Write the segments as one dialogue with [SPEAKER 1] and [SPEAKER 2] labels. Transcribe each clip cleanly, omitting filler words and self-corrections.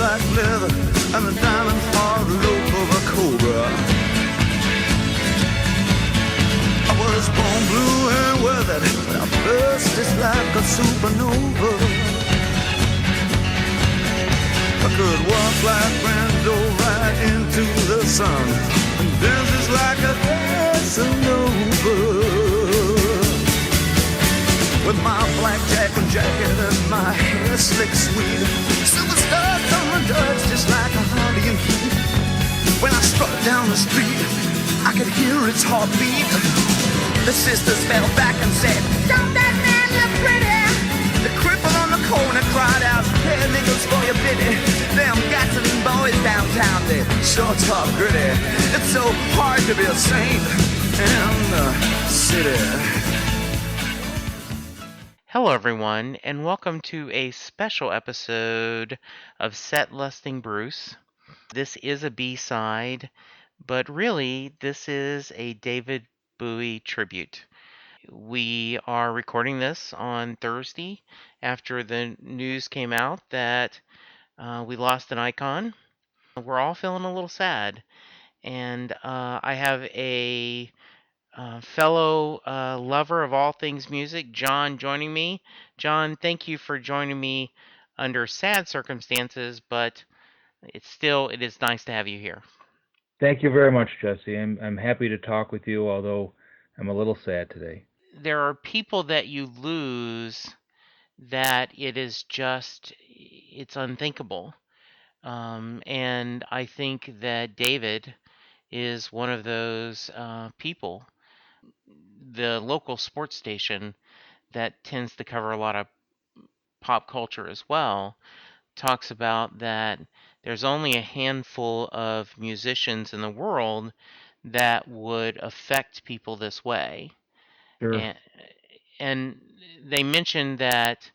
[SPEAKER 1] like leather, and the diamonds are the loaf of a cobra. I was born blue and weathered, but I burst just like a supernova. I could walk like Brando right into the sun, and dance just like a Casanova. With my blackjack and jacket and my hair slick sweet, silver studs on my duds just like a Harley and Heat. When I strut down the street, I could hear its heartbeat. The sisters fell back and said, "Don't that man look pretty?" The cripple on the corner cried out, "Hey, niggles for your pity." Them gasoline boys downtown, they sure talk gritty. It's so hard to be a saint in the city.
[SPEAKER 2] Hello everyone, and welcome to a special episode of Set Lusting Bruce. This is a B-side, but really this is a David Bowie tribute. We are recording this on Thursday after the news came out that we lost an icon. We're all feeling a little sad, and I have a fellow lover of all things music, John, joining me. John, thank you for joining me under sad circumstances, but it is nice to have you here.
[SPEAKER 3] Thank you very much, Jesse. I'm happy to talk with you, although I'm a little sad today.
[SPEAKER 2] There are people that you lose that it's unthinkable. And I think that David is one of those people. The local sports station that tends to cover a lot of pop culture as well talks about that there's only a handful of musicians in the world that would affect people this way.
[SPEAKER 3] Sure.
[SPEAKER 2] And they mentioned that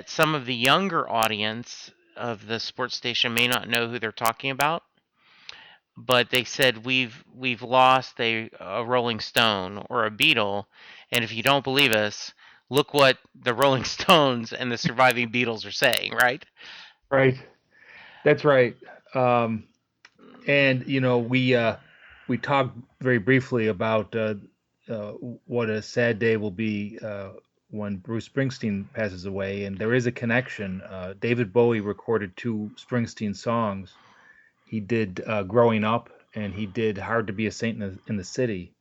[SPEAKER 2] some of the younger audience of the sports station may not know who they're talking about, but they said we've lost a Rolling Stone or a Beatle, and if you don't believe us, look what the Rolling Stones and the surviving Beatles are saying, right?
[SPEAKER 3] Right. That's right. And we talked very briefly about what a sad day will be when Bruce Springsteen passes away, and there is a connection. David Bowie recorded 2 Springsteen songs. He did Growing Up, and he did Hard to Be a Saint in the City.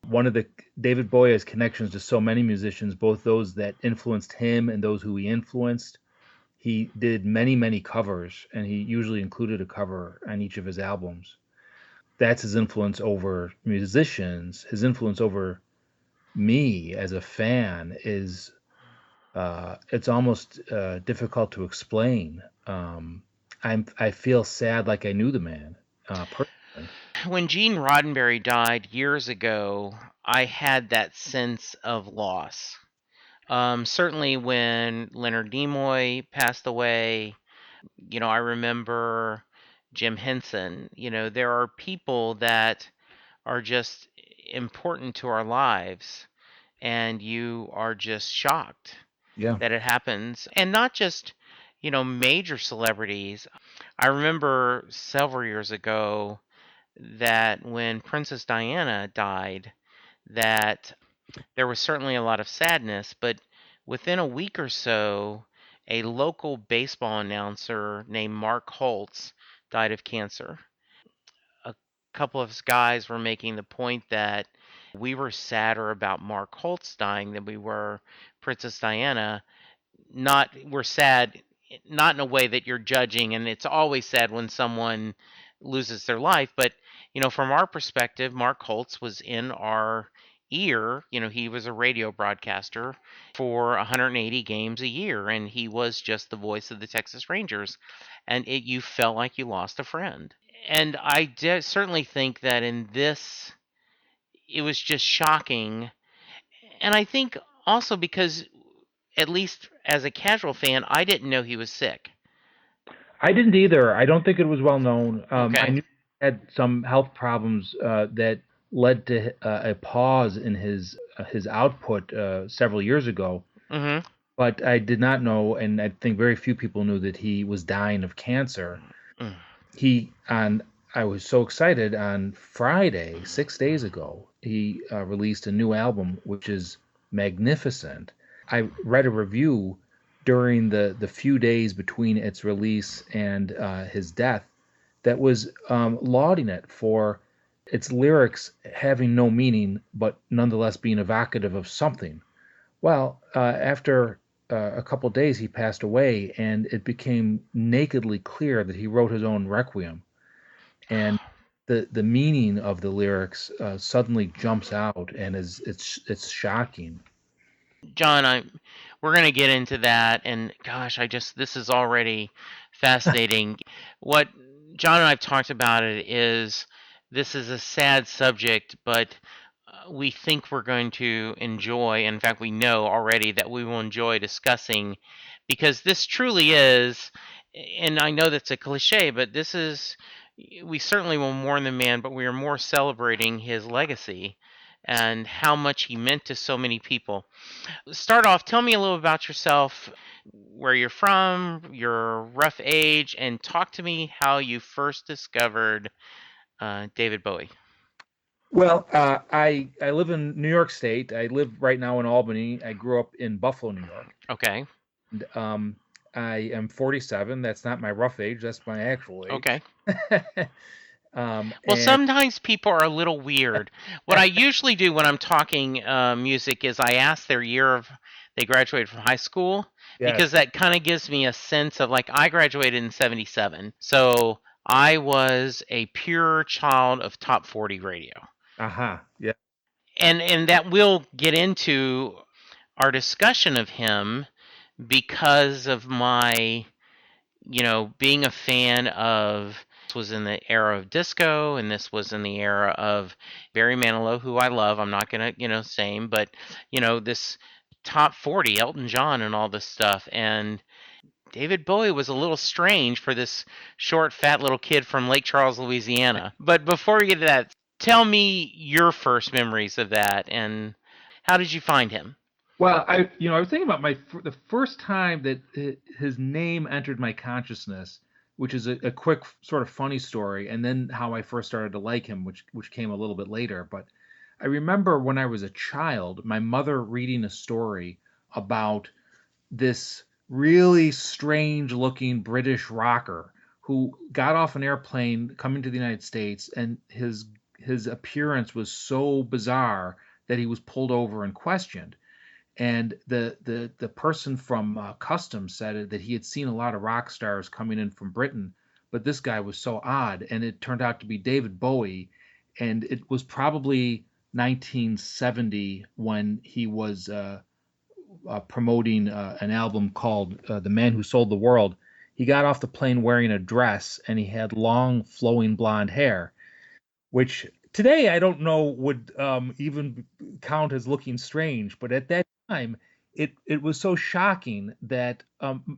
[SPEAKER 3] David Bowie has connections to so many musicians, both those that influenced him and those who he influenced. He did many, many covers, and he usually included a cover on each of his albums. That's his influence over musicians. His influence over me as a fan is, it's almost difficult to explain. I feel sad like I knew the man personally.
[SPEAKER 2] When Gene Roddenberry died years ago, I had that sense of loss. Certainly when Leonard Nimoy passed away, I remember Jim Henson. There are people that are just important to our lives, and you are just shocked that it happens. And not just, major celebrities. I remember several years ago that when Princess Diana died, that there was certainly a lot of sadness, but within a week or so, a local baseball announcer named Mark Holtz died of cancer. A couple of guys were making the point that we were sadder about Mark Holtz dying than we were Princess Diana. We're sad, not in a way that you're judging, and it's always sad when someone loses their life, but from our perspective, Mark Holtz was in our ear. He was a radio broadcaster for 180 games a year, and he was just the voice of the Texas Rangers, and you felt like you lost a friend. And I certainly think that in this, it was just shocking, and I think also because, at least as a casual fan, I didn't know he was sick.
[SPEAKER 3] I didn't either. I don't think it was well known.
[SPEAKER 2] Okay.
[SPEAKER 3] I knew he had some health problems that led to a pause in his output several years ago.
[SPEAKER 2] Mm-hmm.
[SPEAKER 3] But I did not know, and I think very few people knew that he was dying of cancer.
[SPEAKER 2] Mm.
[SPEAKER 3] I was so excited on Friday, 6 days ago, he released a new album, which is magnificent. I read a review during the few days between its release and his death that was lauding it for its lyrics having no meaning, but nonetheless being evocative of something. Well, after a couple days, he passed away, and it became nakedly clear that he wrote his own requiem, and the meaning of the lyrics suddenly jumps out, and it's shocking.
[SPEAKER 2] John, we're going to get into that, and gosh, this is already fascinating. What John and I've talked about it is this is a sad subject, but we think we're going to enjoy. In fact, we know already that we will enjoy discussing because this truly is, and I know that's a cliche, but this is, we certainly will mourn the man, but we are more celebrating his legacy and how much he meant to so many people. Start off, tell me a little about yourself, where you're from, your rough age, and talk to me how you first discovered David Bowie.
[SPEAKER 3] Well, I live in New York State. I live right now in Albany. I grew up in Buffalo, New York.
[SPEAKER 2] Okay.
[SPEAKER 3] And, I am 47. That's not my rough age. That's my actual age.
[SPEAKER 2] Okay. Well,
[SPEAKER 3] And
[SPEAKER 2] sometimes people are a little weird. What I usually do when I'm talking music is I ask their year of they graduated from high school because
[SPEAKER 3] yes,
[SPEAKER 2] that kind of gives me a sense of like I graduated in 77. So I was a pure child of top 40 radio.
[SPEAKER 3] aha, yeah.
[SPEAKER 2] And that will get into our discussion of him because of my being a fan of this was in the era of disco and this was in the era of Barry Manilow, who I love. I'm not gonna, say him, but this top 40, Elton John and all this stuff. And David Bowie was a little strange for this short, fat little kid from Lake Charles, Louisiana. But before we get to that, tell me your first memories of that and how did you find him?
[SPEAKER 3] Well, I was thinking about the first time that his name entered my consciousness, which is a quick sort of funny story, and then how I first started to like him, which came a little bit later. But I remember when I was a child, my mother reading a story about this really strange looking British rocker who got off an airplane coming to the United States, and his appearance was so bizarre that he was pulled over and questioned. And the person from customs said that he had seen a lot of rock stars coming in from Britain, but this guy was so odd, and it turned out to be David Bowie, and it was probably 1970 when he was promoting an album called "The Man Who Sold the World." He got off the plane wearing a dress, and he had long, flowing blonde hair, which today I don't know would even count as looking strange, but at that time it was so shocking that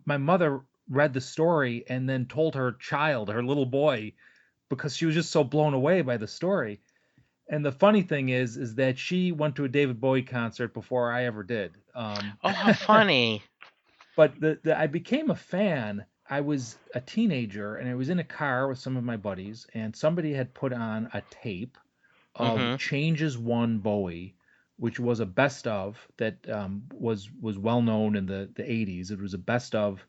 [SPEAKER 3] my mother read the story and then told her child, her little boy, because she was just so blown away by the story. And the funny thing is that she went to a David Bowie concert before I ever did.
[SPEAKER 2] Oh, how funny.
[SPEAKER 3] But I became a fan. I was a teenager and I was in a car with some of my buddies, and somebody had put on a tape of
[SPEAKER 2] Mhm.
[SPEAKER 3] Changes One Bowie, which was a best of that was well known in the 80s. It was a best of,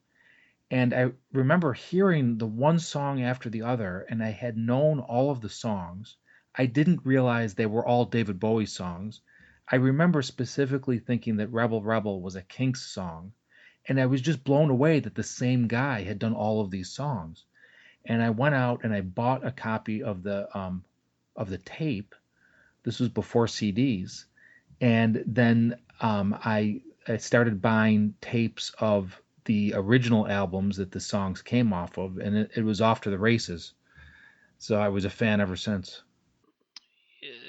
[SPEAKER 3] and I remember hearing the one song after the other, and I had known all of the songs. I didn't realize they were all David Bowie songs. I remember specifically thinking that Rebel Rebel was a Kinks song, and I was just blown away that the same guy had done all of these songs. And I went out and I bought a copy of the tape. This was before CDs, and then I started buying tapes of the original albums that the songs came off of, and it was off to the races. So I was a fan ever since.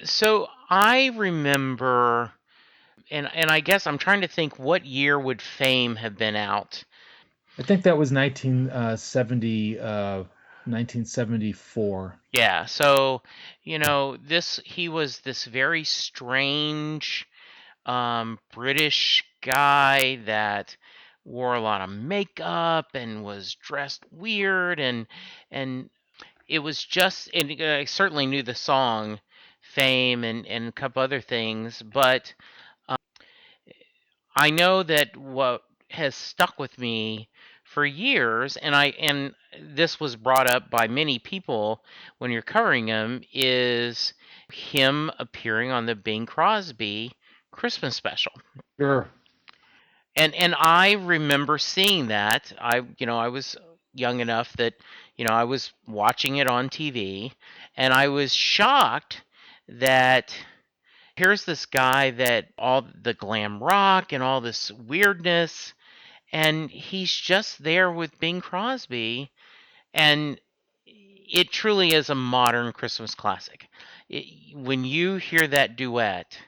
[SPEAKER 2] So I remember, and I guess I'm trying to think what year would Fame have been out?
[SPEAKER 3] I think that was 1974.
[SPEAKER 2] Yeah. So this he was this very strange British guy that wore a lot of makeup and was dressed weird, and it was just, and I certainly knew the song Fame and a couple other things, but I know that what has stuck with me for years, and this was brought up by many people when you're covering him, is him appearing on the Bing Crosby Christmas special.
[SPEAKER 3] Sure.
[SPEAKER 2] And I remember seeing that. I was young enough that I was watching it on TV, and I was shocked that here's this guy that all the glam rock and all this weirdness, and he's just there with Bing Crosby, and it truly is a modern Christmas classic. When you hear that duet,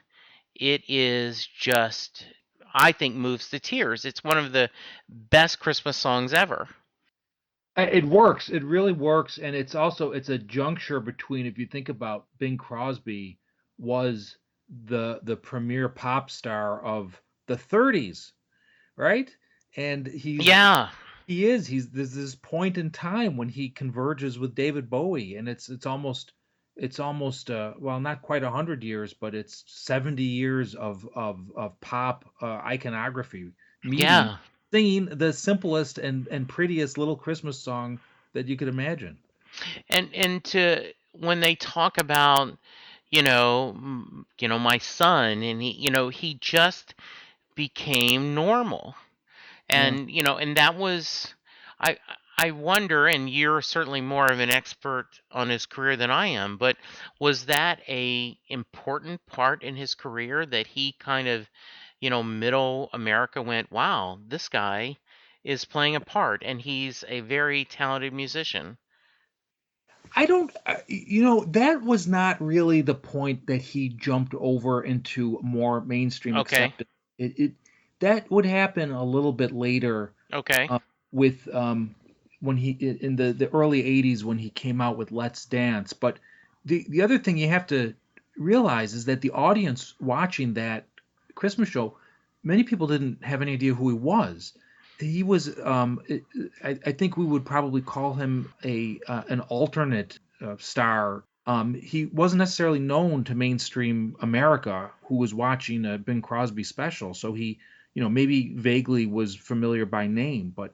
[SPEAKER 2] it is just, I think, moves to tears. It's one of the best Christmas songs ever.
[SPEAKER 3] It works. It really works, and it's a juncture between, if you think about Bing Crosby was the premier pop star of the 30s, right? And
[SPEAKER 2] Yeah,
[SPEAKER 3] he's there's this point in time when he converges with David Bowie, and it's almost well, not quite 100 years, but it's 70 years of pop iconography meeting,
[SPEAKER 2] yeah.
[SPEAKER 3] singing the simplest and prettiest little Christmas song that you could imagine.
[SPEAKER 2] And to when they talk about, my son, and he just became normal.
[SPEAKER 3] Yeah.
[SPEAKER 2] And that was, I I wonder, and you're certainly more of an expert on his career than I am, but was that a important part in his career that he kind of, middle America went, wow, this guy is playing a part and he's a very talented musician.
[SPEAKER 3] I don't, that was not really the point that he jumped over into more mainstream
[SPEAKER 2] Okay.
[SPEAKER 3] acceptance. It that would happen a little bit later,
[SPEAKER 2] Okay.
[SPEAKER 3] with when he in the early '80s when he came out with Let's Dance. But the other thing you have to realize is that the audience watching that Christmas show, many people didn't have any idea who he was. He was, I think we would probably call him a an alternate star. He wasn't necessarily known to mainstream America who was watching a Bing Crosby special, so he, maybe vaguely was familiar by name, but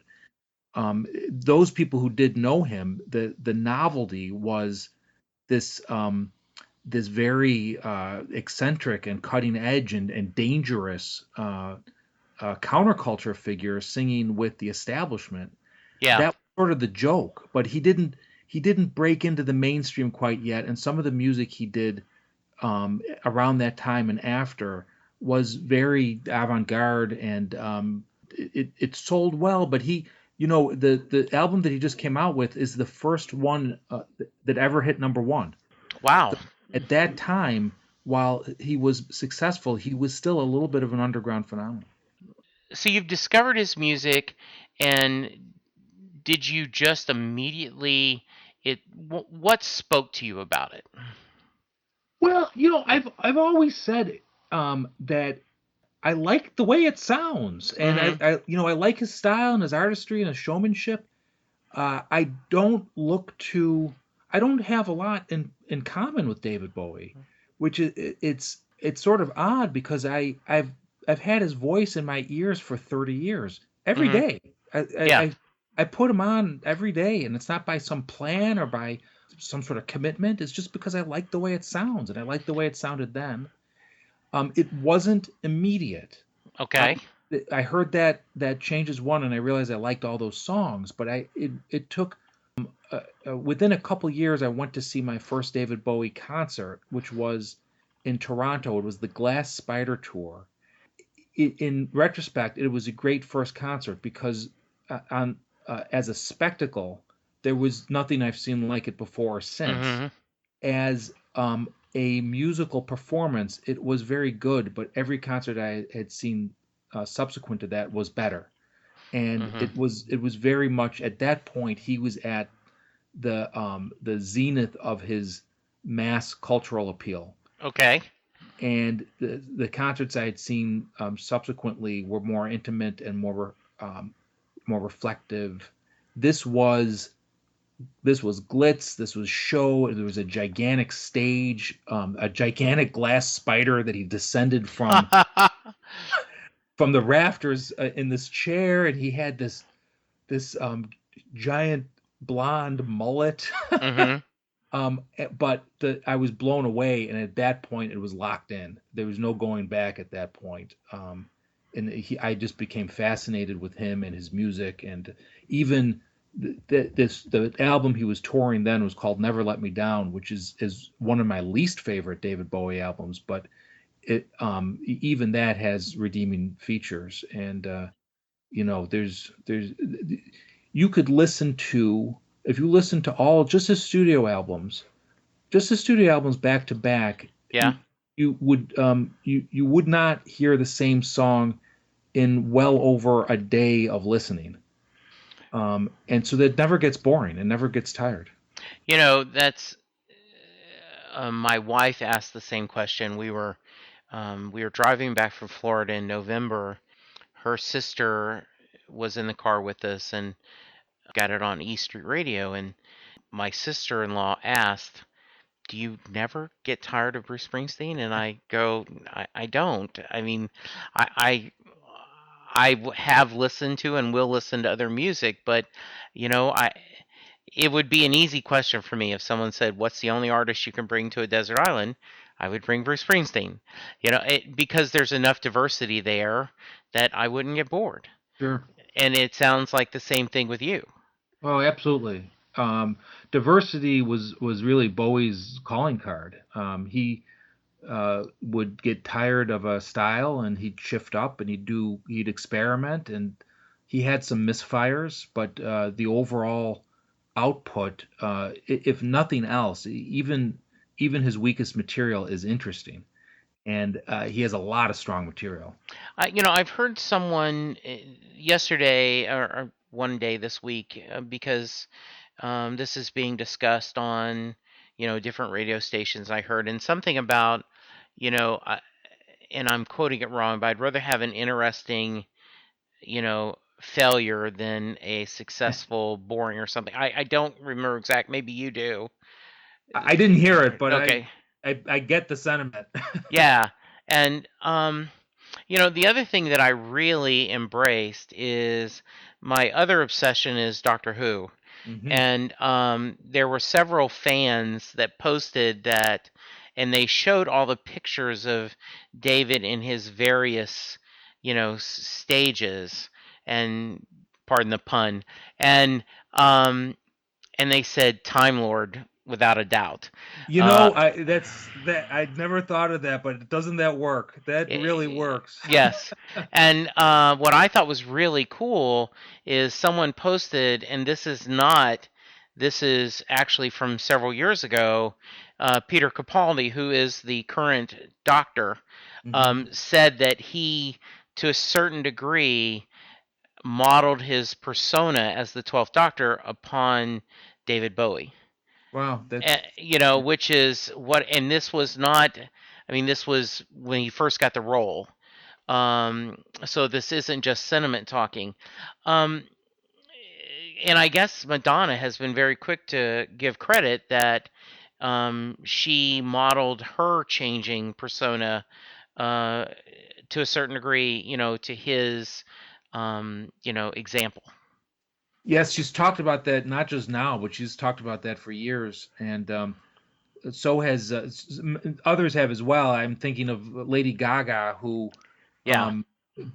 [SPEAKER 3] those people who did know him, the novelty was this this very eccentric and cutting edge and dangerous counterculture figure singing with the establishment.
[SPEAKER 2] Yeah.
[SPEAKER 3] That was sort of the joke, but he didn't break into the mainstream quite yet, and some of the music he did around that time and after was very avant-garde, and it sold well. But the album that he just came out with is the first one that ever hit number one.
[SPEAKER 2] Wow.
[SPEAKER 3] At that time, while he was successful, he was still a little bit of an underground phenomenon.
[SPEAKER 2] So you've discovered his music, and did you just immediately what spoke to you about it?
[SPEAKER 3] Well, I've always said that I like the way it sounds, and
[SPEAKER 2] Mhm.
[SPEAKER 3] I like his style and his artistry and his showmanship. I don't look to, I don't have a lot in common with David Bowie, which it's sort of odd because I've had his voice in my ears for 30 years every
[SPEAKER 2] Mhm.
[SPEAKER 3] day. I I,
[SPEAKER 2] Yeah.
[SPEAKER 3] I I put him on every day, and it's not by some plan or by some sort of commitment. It's just because I like the way it sounds, and I like the way it sounded then. It wasn't immediate.
[SPEAKER 2] Okay.
[SPEAKER 3] I heard that Changes One, and I realized I liked all those songs, but it took within a couple years I went to see my first David Bowie concert, which was in Toronto. It was the Glass Spider Tour. In retrospect, it was a great first concert because on as a spectacle, there was nothing I've seen like it before or since.
[SPEAKER 2] Mhm.
[SPEAKER 3] As a musical performance, it was very good, but every concert I had seen subsequent to that was better. And
[SPEAKER 2] Mhm.
[SPEAKER 3] it was very much at that point he was at the zenith of his mass cultural appeal.
[SPEAKER 2] Okay.
[SPEAKER 3] And the concerts I had seen subsequently were more intimate and more more reflective. This was this was glitz. This was show. There was a gigantic stage, a gigantic glass spider that he descended from the rafters in this chair, and he had this giant blonde mullet.
[SPEAKER 2] Mhm.
[SPEAKER 3] But I was blown away, and at that point, it was locked in. There was no going back at that point. And I just became fascinated with him and his music, and even the album he was touring then was called "Never Let Me Down," which is one of my least favorite David Bowie albums, but even that has redeeming features. And there's you could listen to if you listen to all just his studio albums back to back,
[SPEAKER 2] Yeah.
[SPEAKER 3] you would not hear the same song in well over a day of listening. And so that never gets boring and never gets tired.
[SPEAKER 2] That's my wife asked the same question. We were driving back from Florida in November. Her sister was in the car with us and got it on E Street Radio, and my sister-in-law asked, "Do you never get tired of Bruce Springsteen?" And I go, I don't. I mean, I have listened to and will listen to other music, but I it would be an easy question for me if someone said, "What's the only artist you can bring to a desert island?" I would bring Bruce Springsteen. Because there's enough diversity there that I wouldn't get bored.
[SPEAKER 3] Sure.
[SPEAKER 2] And it sounds like the same thing with you.
[SPEAKER 3] Oh, absolutely. Diversity was really Bowie's calling card. He would get tired of a style and he'd shift up and he'd experiment, and he had some misfires, but the overall output, if nothing else, even his weakest material is interesting, and he has a lot of strong material.
[SPEAKER 2] I've heard someone yesterday or one day this week because this is being discussed on different radio stations. I heard and something about you know I, and I'm quoting it wrong, but I'd rather have an interesting failure than a successful boring or something. I don't remember exact. Maybe you do.
[SPEAKER 3] I didn't hear it, but
[SPEAKER 2] Okay.
[SPEAKER 3] I get the sentiment.
[SPEAKER 2] Yeah. And the other thing that I really embraced is my other obsession is Doctor Who.
[SPEAKER 3] Hmm.
[SPEAKER 2] And there were several fans that posted that, and they showed all the pictures of David in his various, stages, and pardon the pun, and um, and they said Time Lord without a doubt. Uh,
[SPEAKER 3] I'd never thought of that, but doesn't that work? That really works.
[SPEAKER 2] Yes. And what I thought was really cool is someone posted, and this is actually from several years ago. Peter Capaldi, who is the current doctor,
[SPEAKER 3] Hmm.
[SPEAKER 2] said that he, to a certain degree, modeled his persona as the 12th Doctor upon David Bowie.
[SPEAKER 3] Wow, that's
[SPEAKER 2] Which is what, and this was not, I mean, this was when he first got the role. So this isn't just sentiment talking. Um, and I guess Madonna has been very quick to give credit that she modeled her changing persona uh, to a certain degree, to his, example.
[SPEAKER 3] yes. She's talked about that not just now, but she's talked about that for years, and so has others have as well. I'm thinking of Lady Gaga, who
[SPEAKER 2] Yeah.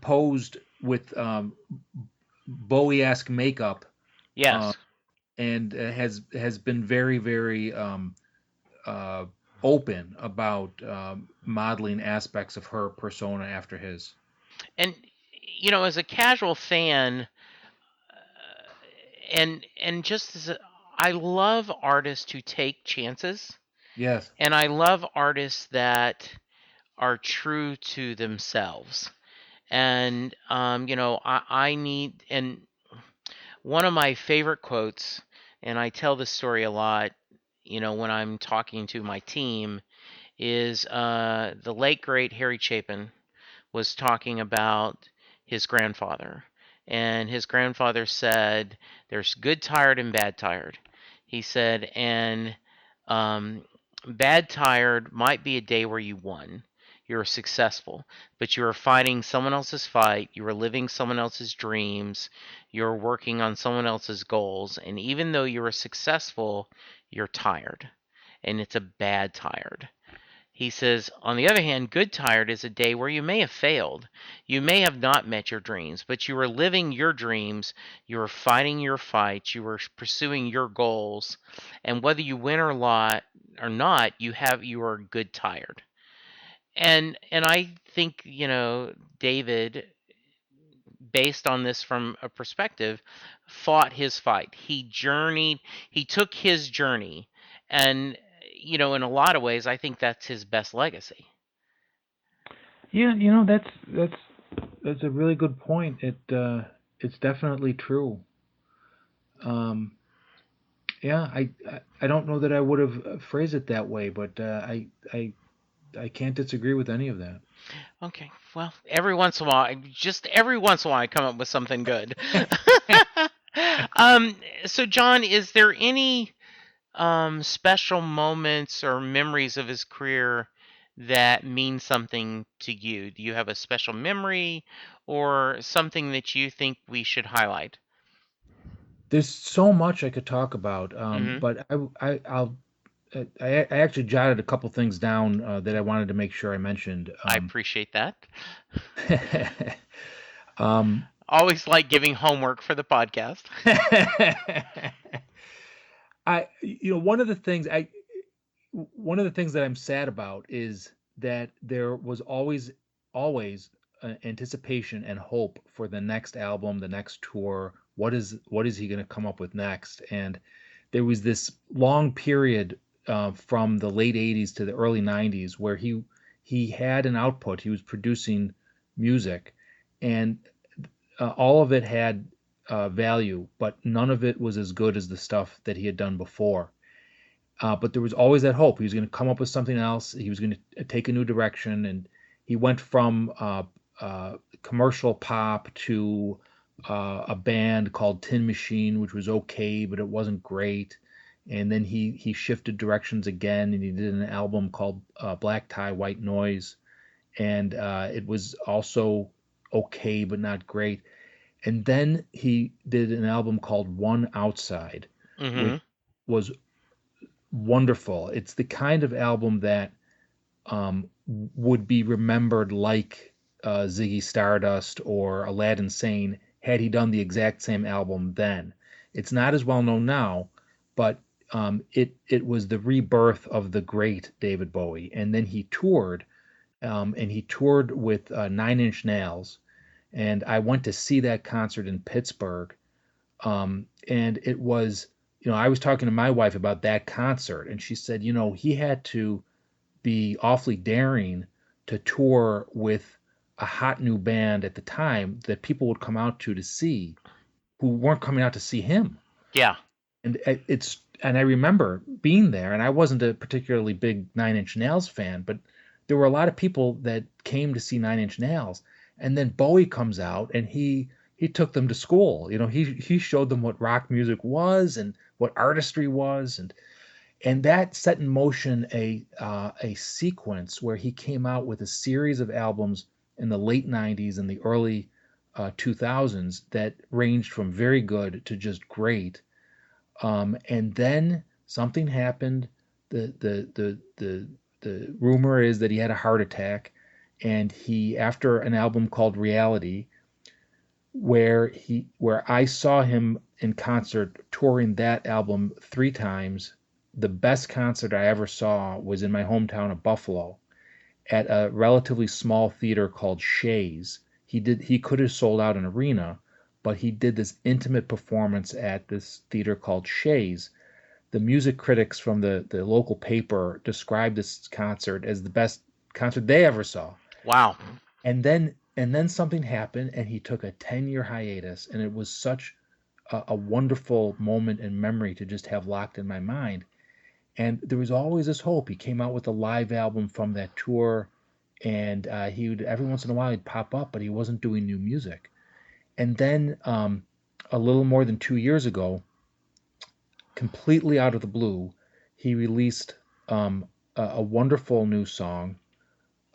[SPEAKER 3] posed with Bowie-esque makeup, uh,
[SPEAKER 2] Yes.
[SPEAKER 3] and has been very, very uh, open about modeling aspects of her persona after his.
[SPEAKER 2] And as a casual fan, and just as I love artists who take chances,
[SPEAKER 3] Yes.
[SPEAKER 2] and I love artists that are true to themselves. And I need, and one of my favorite quotes, and I tell this story a lot, when I'm talking to my team, is the late great Harry Chapin was talking about his grandfather, And his grandfather said, "There's good tired and bad tired." He said, and bad tired might be a day where you won. You were successful, but you were fighting someone else's fight. You were living someone else's dreams. You were working on someone else's goals. And even though you were successful, you're tired. And it's a bad tired. He says, on the other hand, good tired is a day where you may have failed. You may have not met your dreams, but you were living your dreams. You were fighting your fights. You were pursuing your goals. And whether you win or not, you are good tired. And I think, David, based on this from a perspective, fought his fight. He took his journey, and in a lot of ways, I think that's his best legacy.
[SPEAKER 3] Yeah, that's a really good point. It's definitely true. Um, yeah, I don't know that I would have phrased it that way, but I can't disagree with any of that.
[SPEAKER 2] Okay, well, just every once in a while, I come up with something good. um, so John, is there any special moments or memories of his career that mean something to you? Do you have a special memory or something that you think we should highlight?
[SPEAKER 3] There's so much I could talk about,
[SPEAKER 2] Hmm.
[SPEAKER 3] but I actually jotted a couple things down that I wanted to make sure I mentioned.
[SPEAKER 2] I appreciate that.
[SPEAKER 3] Um,
[SPEAKER 2] Always like giving homework for the podcast.
[SPEAKER 3] one of the things that I'm sad about is that there was always anticipation and hope for the next album, the next tour. What is he going to come up with next? And there was this long period from the late '80s to the early '90s where he had an output. He was producing music, and all of it had value, but none of it was as good as the stuff that he had done before. But there was always that hope. He was going to come up with something else. He was going to take a new direction, and he went from commercial pop to a band called Tin Machine, which was okay, but it wasn't great. And then he shifted directions again, and he did an album called Black Tie, White Noise, and it was also okay, but not great. And then he did an album called One Outside, which
[SPEAKER 2] Hmm.
[SPEAKER 3] was wonderful. It's the kind of album that would be remembered like Ziggy Stardust or Aladdin Sane had he done the exact same album then. It's not as well known now, but it was the rebirth of the great David Bowie. And then he toured with Nine Inch Nails, and I went to see that concert in Pittsburgh, and it was, I was talking to my wife about that concert, and she said, he had to be awfully daring to tour with a hot new band at the time that people would come out to see who weren't coming out to see him.
[SPEAKER 2] Yeah.
[SPEAKER 3] And I remember being there, and I wasn't a particularly big Nine Inch Nails fan, but there were a lot of people that came to see Nine Inch Nails, and then Bowie comes out and he took them to school. He showed them what rock music was and what artistry was, and that set in motion a sequence where he came out with a series of albums in the late '90s and the early 2000s that ranged from very good to just great. And then something happened. The rumor is that he had a heart attack, and after an album called Reality, where I saw him in concert touring that album 3 times. The best concert I ever saw was in my hometown of Buffalo at a relatively small theater called Shays. He could have sold out an arena, but he did this intimate performance at this theater called Shays. The music critics from the local paper described this concert as the best concert they ever saw.
[SPEAKER 2] Wow.
[SPEAKER 3] And then something happened, and he took a 10-year hiatus, and it was such a wonderful moment and memory to just have locked in my mind. And there was always this hope. He came out with a live album from that tour, and he would every once in a while he'd pop up, but he wasn't doing new music. And then a little more than 2 years ago, completely out of the blue, he released a wonderful new song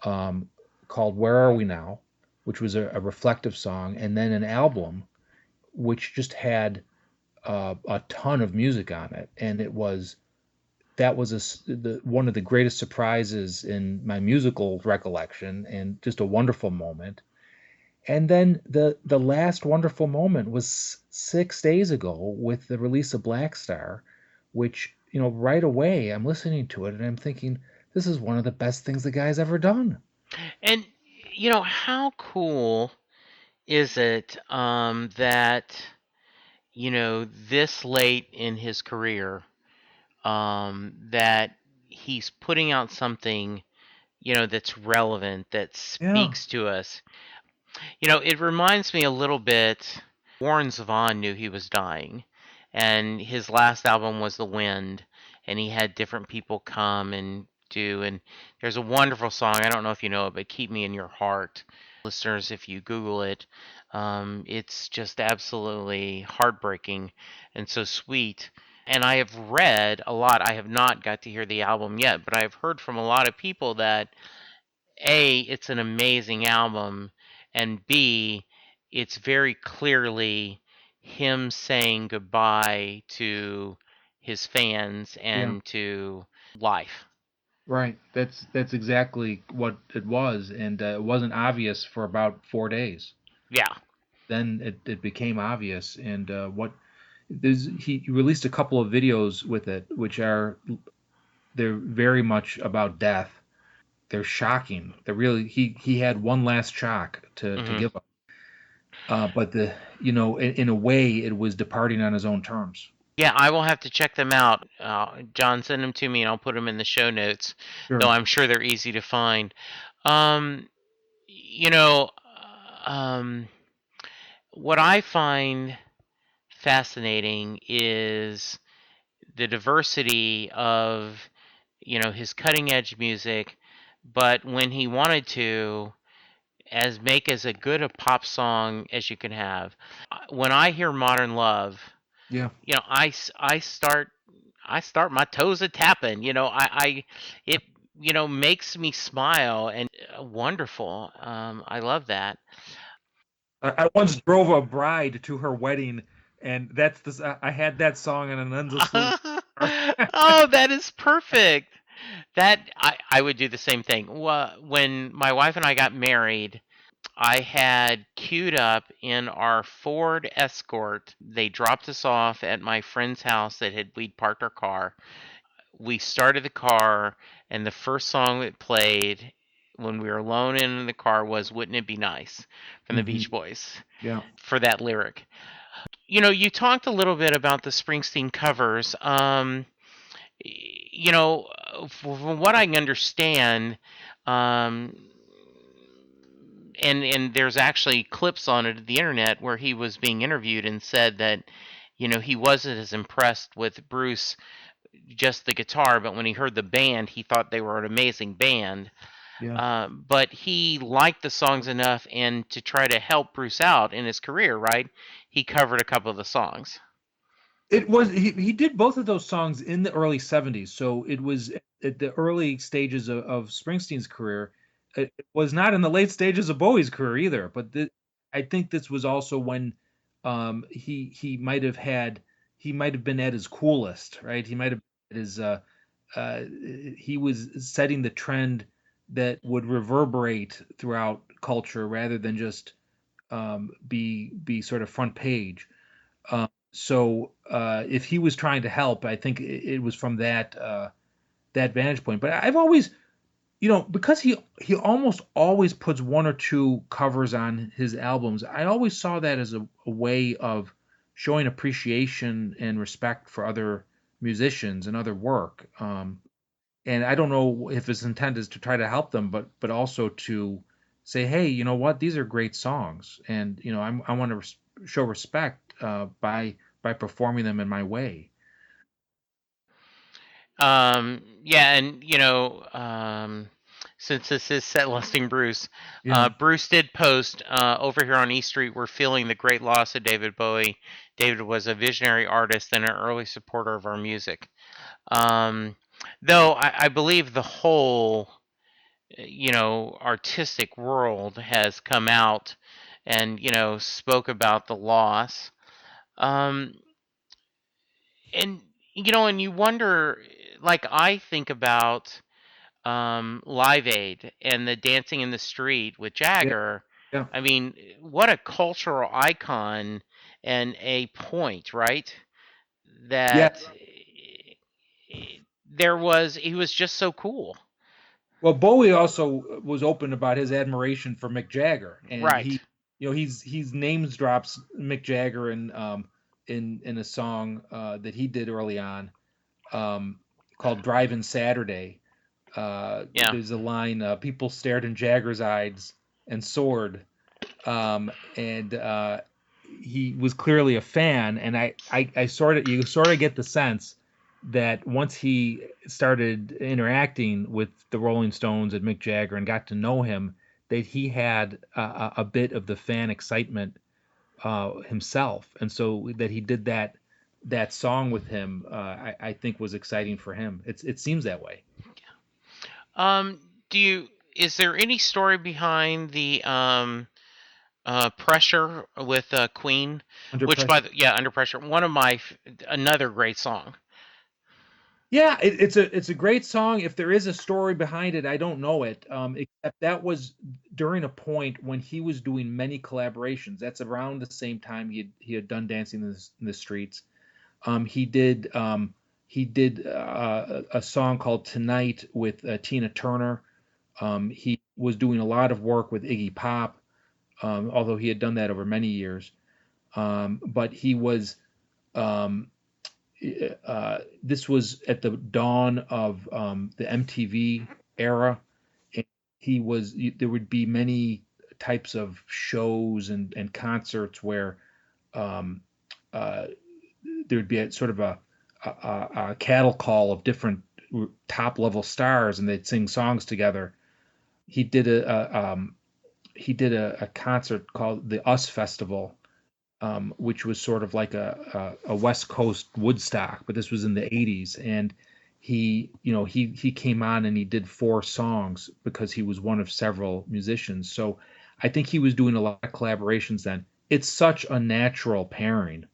[SPEAKER 3] um, called "Where Are We Now," which was a reflective song, and then an album which just had a ton of music on it, and that was one of the greatest surprises in my musical recollection, and just a wonderful moment. And then the last wonderful moment was 6 days ago with the release of Blackstar, which, right away I'm listening to it and I'm thinking, this is one of the best things the guy's ever done.
[SPEAKER 2] And how cool is it that this late in his career, that he's putting out something that's relevant, that
[SPEAKER 3] Yeah.
[SPEAKER 2] speaks to us. It reminds me a little bit. Warren Zevon knew he was dying, and his last album was The Wind, and he had different people come and do. And there's a wonderful song. I don't know if you know it, but "Keep Me in Your Heart." Listeners, if you Google it, it's just absolutely heartbreaking and so sweet. And I have read a lot. I have not got to hear the album yet, but I've heard from a lot of people that A, it's an amazing album, and B, it's very clearly him saying goodbye to his fans
[SPEAKER 3] Yeah.
[SPEAKER 2] and to life.
[SPEAKER 3] Right. That's exactly what it was, and it wasn't obvious for about 4 days.
[SPEAKER 2] Yeah.
[SPEAKER 3] Then it became obvious, and he released a couple of videos with it, which they're very much about death. They're shocking. They're really he had one last shock to
[SPEAKER 2] hmm
[SPEAKER 3] give up. But in a way, it was departing on his own terms.
[SPEAKER 2] Yeah, I will have to check them out. John, send them to me and I'll put them in the show notes, though
[SPEAKER 3] Sure.
[SPEAKER 2] I'm sure they're easy to find. Um, you know, um, what I find fascinating is the diversity of his cutting edge music, but when he wanted to, as make as a good a pop song as you can have. When I hear Modern Love,
[SPEAKER 3] Yeah.
[SPEAKER 2] I start my toes a tapping. It makes me smile and wonderful. I love that.
[SPEAKER 3] I once drove a bride to her wedding, and I had that song in an endless loop.
[SPEAKER 2] Oh, that is perfect. That I would do the same thing. When my wife and I got married, I had queued up in our Ford Escort. They dropped us off at my friend's house we'd parked our car. We started the car, and the first song that played when we were alone in the car was "Wouldn't It Be Nice" from the
[SPEAKER 3] Hmm.
[SPEAKER 2] Beach Boys,
[SPEAKER 3] Yeah.
[SPEAKER 2] for that lyric. You talked a little bit about the Springsteen covers. You know, from what I understand, um, and there's actually clips on it the internet where he was being interviewed and said that he wasn't as impressed with Bruce, just the guitar, but when he heard the band, he thought they were an amazing band.
[SPEAKER 3] Yeah.
[SPEAKER 2] But he liked the songs enough, and to try to help Bruce out in his career, right? He covered a couple of the songs.
[SPEAKER 3] He did both of those songs in the early 70s, so it was at the early stages of Springsteen's career. It was not in the late stages of Bowie's career either, but I think this was also when he might have been at his coolest, right? He might have been at his uh, he was setting the trend that would reverberate throughout culture rather than just be sort of front page. So if he was trying to help, I think it was from that vantage point. But I've always, because he almost always puts one or two covers on his albums. I always saw that as a way of showing appreciation and respect for other musicians and other work. And I don't know if his intent is to try to help them, but also to say, hey, you know what, these are great songs, and I want to show respect by performing them in my way.
[SPEAKER 2] Yeah, and since this is set listing Bruce.
[SPEAKER 3] Yeah.
[SPEAKER 2] Bruce did post over here on E Street, we're feeling the great loss of David Bowie. David was a visionary artist and an early supporter of our music. Um, though I believe the whole, artistic world has come out and, spoke about the loss. Um, and, and you wonder, like I think about Live Aid and the Dancing in the Street with
[SPEAKER 3] Yeah.
[SPEAKER 2] Jagger.
[SPEAKER 3] Yeah.
[SPEAKER 2] I mean, what a cultural icon and a point, right?
[SPEAKER 3] Yeah.
[SPEAKER 2] That he was just so cool.
[SPEAKER 3] Well, Bowie also was open about his admiration for Mick Jagger, and
[SPEAKER 2] Right.
[SPEAKER 3] he's names drops Mick Jagger in a song that he did early on, um, called "Drivin' Saturday."
[SPEAKER 2] Yeah.
[SPEAKER 3] There's a line, "People stared in Jagger's eyes and soared," and he was clearly a fan, and I sort of you sort of get the sense that once he started interacting with the Rolling Stones and Mick Jagger and got to know him, that he had a bit of the fan excitement himself, and so that he did that song with him, I think was exciting for him. It seems that way.
[SPEAKER 2] Um, do you is there any story behind the pressure with Queen,
[SPEAKER 3] Under
[SPEAKER 2] which by
[SPEAKER 3] pressure.
[SPEAKER 2] the yeah, Under Pressure, one of my another great song.
[SPEAKER 3] Yeah, it's a great song. If there is a story behind it, I don't know it. Except that was during a point when he was doing many collaborations. That's around the same time he had done Dancing in the Streets. He did a song called Tonight with Tina Turner. He was doing a lot of work with Iggy Pop, although he had done that over many years. But he was um, this was at the dawn of the MTV era. And there would be many types of shows and concerts where um, uh, there would be a sort of a cattle call of different top level stars, and they'd sing songs together. He did a concert called the US Festival, which was sort of like a West Coast Woodstock, but this was in the 80s. And he came on and he did 4 songs because he was one of several musicians. So I think he was doing a lot of collaborations then. It's such a natural pairing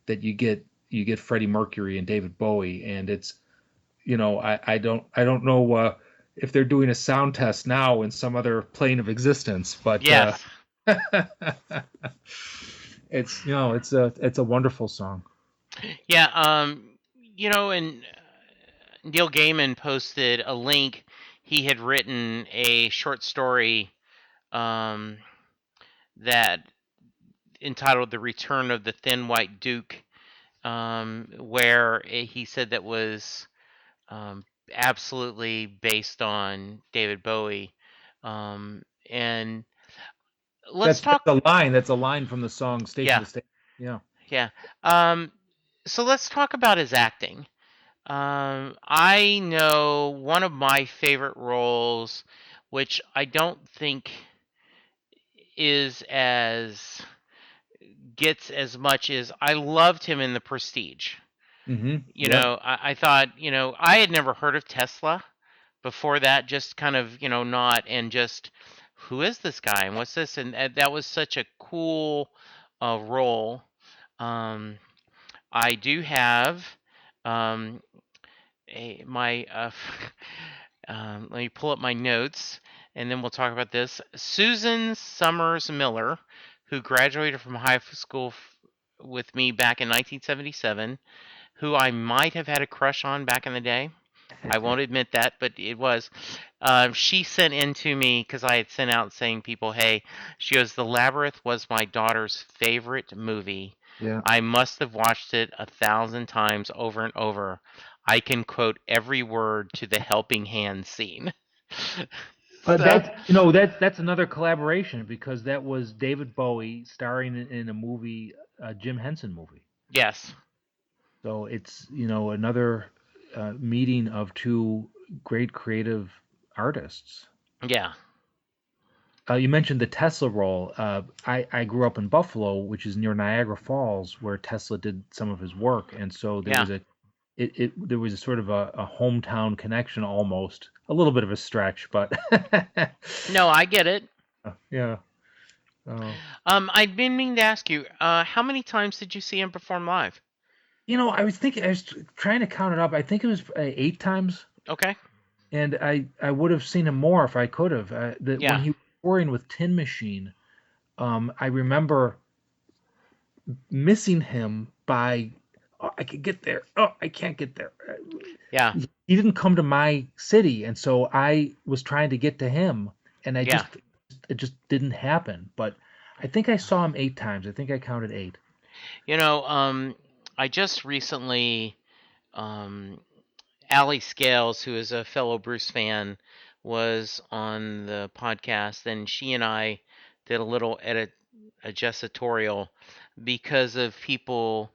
[SPEAKER 3] that you get Freddie Mercury and David Bowie, and it's I don't know if they're doing a sound test now in some other plane of existence, but
[SPEAKER 2] Yes.
[SPEAKER 3] it's a wonderful song.
[SPEAKER 2] Yeah, and Neil Gaiman posted a link. He had written a short story um, that entitled "The Return of the Thin White Duke," where he said that was um, absolutely based on David Bowie. And let's
[SPEAKER 3] That's
[SPEAKER 2] talk.
[SPEAKER 3] a line. That's a line from the song "Station
[SPEAKER 2] Yeah,
[SPEAKER 3] to Station." Yeah.
[SPEAKER 2] yeah. Um, so let's talk about his acting. I know one of my favorite roles, which I don't think is as gets as much as I loved him in The Prestige.
[SPEAKER 3] Yep.
[SPEAKER 2] I thought, I had never heard of Tesla before that, just kind of, not, and just who is this guy and what's this? And that was such a cool role. Um, I do have um, my let me pull up my notes and then we'll talk about this. Susan Summers Miller, who graduated from high school with me back in 1977, who I might have had a crush on back in the day. I won't admit that, but it was. She sent in to me because I had sent out saying, people, hey, she goes, The Labyrinth was my daughter's favorite movie.
[SPEAKER 3] Yeah.
[SPEAKER 2] I must have watched it 1,000 times over and over. I can quote every word to the helping hand scene. So,
[SPEAKER 3] That's another collaboration because that was David Bowie starring in a movie, a Jim Henson movie.
[SPEAKER 2] yes.
[SPEAKER 3] So it's another meeting of two great creative artists.
[SPEAKER 2] Yeah.
[SPEAKER 3] You mentioned the Tesla role. I grew up in Buffalo, which is near Niagara Falls, where Tesla did some of his work, and so
[SPEAKER 2] Yeah.
[SPEAKER 3] there was a sort of a hometown connection almost, a little bit of a stretch, but
[SPEAKER 2] No, I get it.
[SPEAKER 3] yeah. Uh,
[SPEAKER 2] I'd been meaning to ask you, how many times did you see him perform live?
[SPEAKER 3] I was trying to count it up. I think it was 8 times,
[SPEAKER 2] Okay.
[SPEAKER 3] and I would have seen him more if I could have. That when
[SPEAKER 2] Yeah.
[SPEAKER 3] he was touring with Tin Machine, I remember missing him by, oh, I could get there. Oh, I can't get there.
[SPEAKER 2] Yeah.
[SPEAKER 3] He didn't come to my city, and so I was trying to get to him, and
[SPEAKER 2] Yeah.
[SPEAKER 3] it just didn't happen. But I think I saw him 8 times. I think I counted 8.
[SPEAKER 2] You know, I just recently, um, Allie Scales, who is a fellow Bruce fan, was on the podcast, and she and I did a little adjustatorial because of people.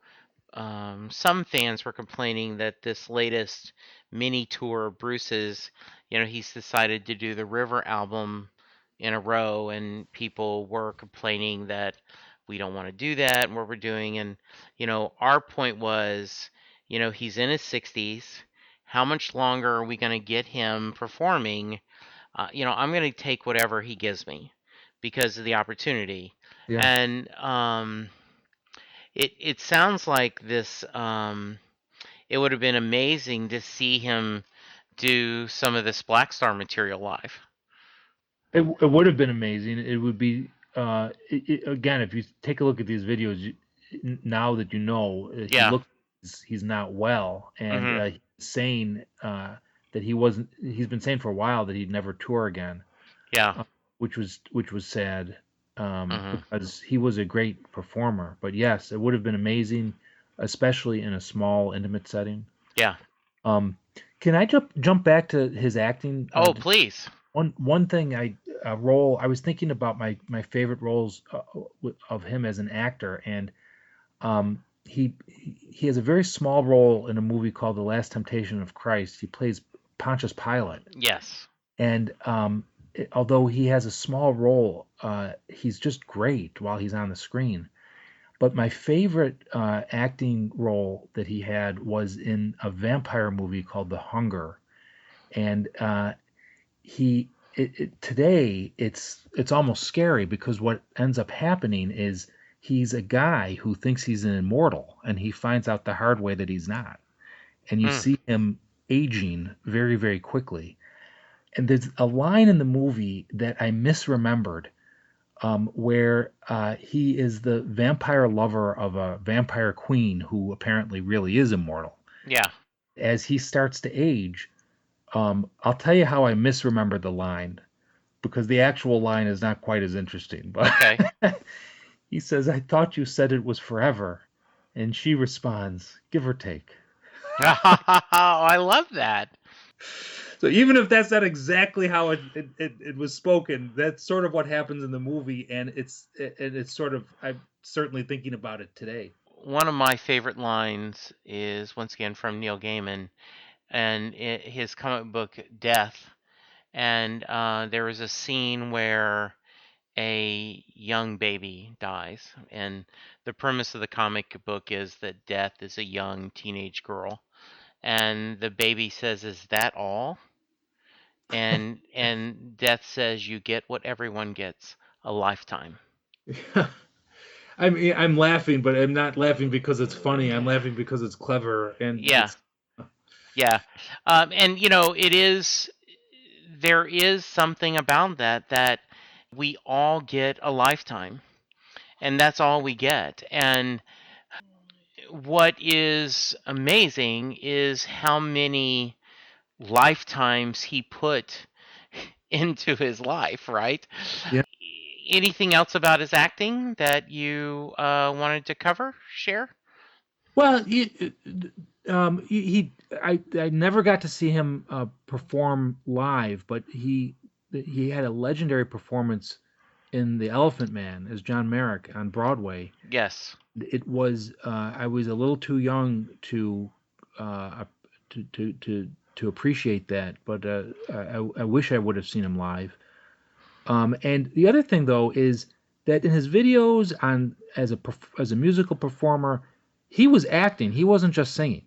[SPEAKER 2] Some fans were complaining that this latest mini tour of Bruce's, he's decided to do the River album in a row, and people were complaining that we don't want to do that and what we're doing. And, our point was, he's in his 60s. How much longer are we going to get him performing? I'm going to take whatever he gives me because of the opportunity.
[SPEAKER 3] Yeah.
[SPEAKER 2] And it sounds like this. It would have been amazing to see him do some of this Blackstar material live.
[SPEAKER 3] It would have been amazing. It would be again, if you take a look at these videos, now that you know,
[SPEAKER 2] Yeah.
[SPEAKER 3] he's not well, and
[SPEAKER 2] Mhm.
[SPEAKER 3] he's saying that he wasn't. He's been saying for a while that he'd never tour again,
[SPEAKER 2] Yeah.
[SPEAKER 3] which was sad,
[SPEAKER 2] Mhm.
[SPEAKER 3] because he was a great performer. But yes, it would have been amazing, especially in a small, intimate setting.
[SPEAKER 2] Yeah.
[SPEAKER 3] Um, can I jump back to his acting?
[SPEAKER 2] Oh, please.
[SPEAKER 3] One thing a role I was thinking about my favorite roles of him as an actor, and he has a very small role in a movie called The Last Temptation of Christ. He plays Pontius Pilate,
[SPEAKER 2] Yes.
[SPEAKER 3] and although he has a small role, he's just great while he's on the screen. But my favorite acting role that he had was in a vampire movie called The Hunger, and today it's almost scary because what ends up happening is he's a guy who thinks he's an immortal, and he finds out the hard way that he's not, and you
[SPEAKER 2] Mm.
[SPEAKER 3] see him aging very, very quickly. And there's a line in the movie that I misremembered, where he is the vampire lover of a vampire queen who apparently really is immortal.
[SPEAKER 2] Yeah.
[SPEAKER 3] As he starts to age, I'll tell you how I misremembered the line, because the actual line is not quite as interesting. But
[SPEAKER 2] Okay.
[SPEAKER 3] he says, "I thought you said it was forever," and she responds, "Give or take."
[SPEAKER 2] Oh, I love that.
[SPEAKER 3] So even if that's not exactly how it was spoken, that's sort of what happens in the movie, and it's sort of, I'm certainly thinking about it today.
[SPEAKER 2] One of my favorite lines is once again from Neil Gaiman and his comic book Death. And there was a scene where a young baby dies. And the premise of the comic book is that Death is a young teenage girl. And the baby says, "Is that all?" And Death says, "You get what everyone gets, a lifetime."
[SPEAKER 3] I mean, I'm laughing, but I'm not laughing because it's funny. I'm laughing because it's clever, and
[SPEAKER 2] Yeah.
[SPEAKER 3] it's
[SPEAKER 2] Yeah. And there is something about that we all get a lifetime, and that's all we get. And what is amazing is how many lifetimes he put into his life, right?
[SPEAKER 3] yeah.
[SPEAKER 2] Anything else about his acting that you wanted to cover, share?
[SPEAKER 3] Well, I never got to see him perform live, but he had a legendary performance in The Elephant Man as John Merrick on Broadway.
[SPEAKER 2] Yes.
[SPEAKER 3] It was I was a little too young uh, to to appreciate that. But I wish I would have seen him live. And the other thing though is that in his videos on as a musical performer, he was acting. He wasn't just singing.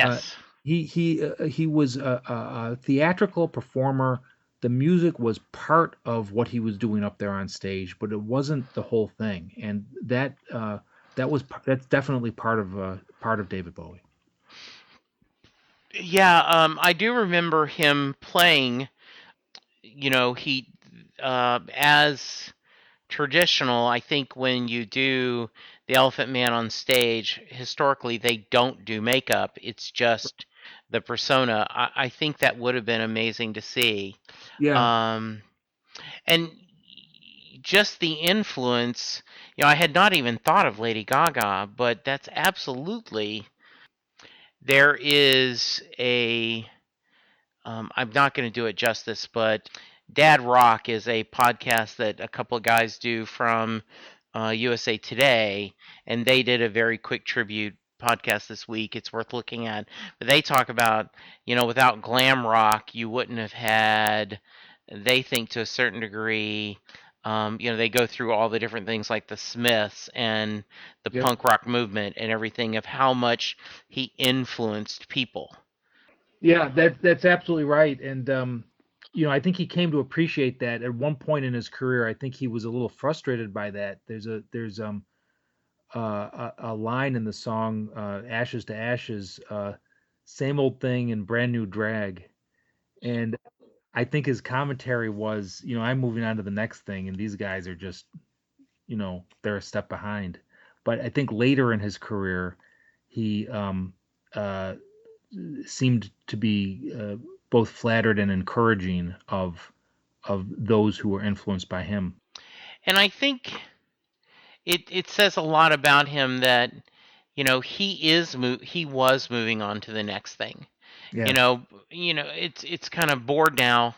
[SPEAKER 3] Uh,
[SPEAKER 2] Yes.
[SPEAKER 3] he was a theatrical performer. The music was part of what he was doing up there on stage, but it wasn't the whole thing. And that's definitely part of David Bowie.
[SPEAKER 2] Yeah, I do remember him playing, he as traditional. I think when you do the Elephant Man on stage, historically they don't do makeup. It's just the persona. I think that would have been amazing to see.
[SPEAKER 3] Yeah,
[SPEAKER 2] Um, and just the influence, I had not even thought of Lady Gaga, but that's absolutely, there is a, I'm not going to do it justice, but Dad Rock is a podcast that a couple of guys do from USA Today, and they did a very quick tribute podcast this week. It's worth looking at. But they talk about, without glam rock, you wouldn't have had, they think to a certain degree, they go through all the different things like the Smiths and the
[SPEAKER 3] yep.
[SPEAKER 2] punk rock movement and everything of how much he influenced people.
[SPEAKER 3] Yeah, that's absolutely right. And I think he came to appreciate that at one point in his career. I think he was a little frustrated by that. There's a line in the song "Ashes to Ashes," same old thing in brand new drag. And I think his commentary was, I'm moving on to the next thing, and these guys are just, they're a step behind. But I think later in his career, he uh, seemed to be both flattered and encouraging of those who were influenced by him.
[SPEAKER 2] And I think it says a lot about him that he was moving on to the next thing.
[SPEAKER 3] Yeah,
[SPEAKER 2] It's kind of bored now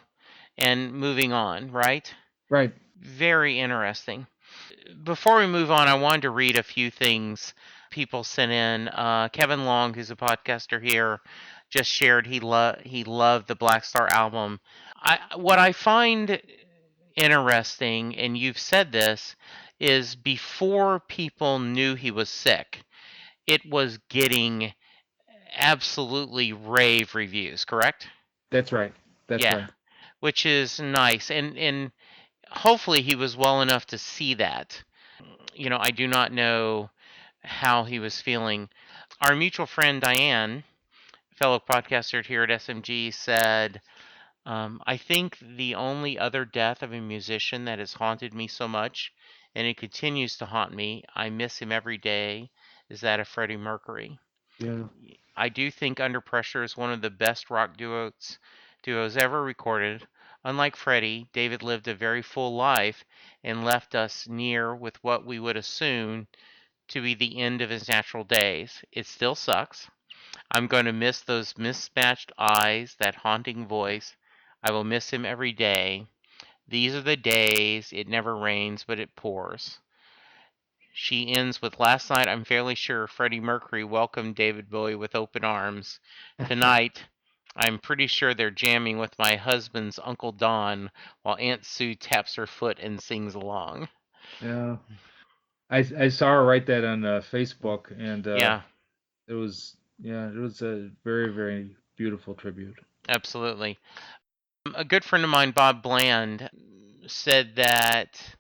[SPEAKER 2] and moving on, right?
[SPEAKER 3] right.
[SPEAKER 2] Very interesting. Before we move on, I wanted to read a few things people sent in. Kevin Long, who's a podcaster here, just shared he loved the Blackstar album. What I find interesting, and you've said this, is before people knew he was sick, it was getting absolutely rave reviews, correct?
[SPEAKER 3] That's right. That's
[SPEAKER 2] Yeah,
[SPEAKER 3] right.
[SPEAKER 2] which is nice. And hopefully he was well enough to see that. I do not know how he was feeling. Our mutual friend Diane, fellow podcaster here at SMG, said, I think the only other death of a musician that has haunted me so much, and it continues to haunt me, I miss him every day, is that of Freddie Mercury.
[SPEAKER 3] Yeah.
[SPEAKER 2] I do think Under Pressure is one of the best rock duos ever recorded. Unlike Freddie, David lived a very full life and left us near with what we would assume to be the end of his natural days. It still sucks. I'm going to miss those mismatched eyes, that haunting voice. I will miss him every day. These are the days. It never rains, but it pours. She ends with, last night I'm fairly sure Freddie Mercury welcomed David Bowie with open arms. Tonight, I'm pretty sure they're jamming with my husband's Uncle Don while Aunt Sue taps her foot and sings along.
[SPEAKER 3] Yeah. I saw her write that on Facebook, and
[SPEAKER 2] Yeah,
[SPEAKER 3] it was a very, very beautiful tribute.
[SPEAKER 2] absolutely. A good friend of mine, Bob Bland, said that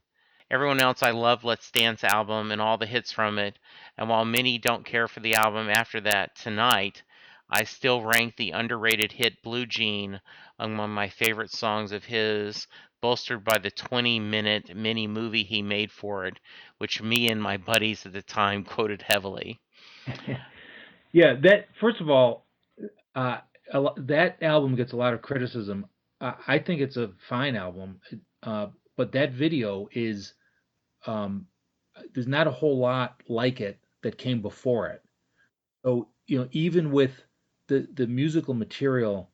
[SPEAKER 2] everyone else, I love Let's Dance album and all the hits from it, and while many don't care for the album after that, tonight, I still rank the underrated hit Blue Jean among my favorite songs of his, bolstered by the 20-minute mini movie he made for it, which me and my buddies at the time quoted heavily.
[SPEAKER 3] Yeah, that first of all, uh, that album gets a lot of criticism. I think it's a fine album, uh, but that video is um, there's not a whole lot like it that came before it. So, even with the musical material,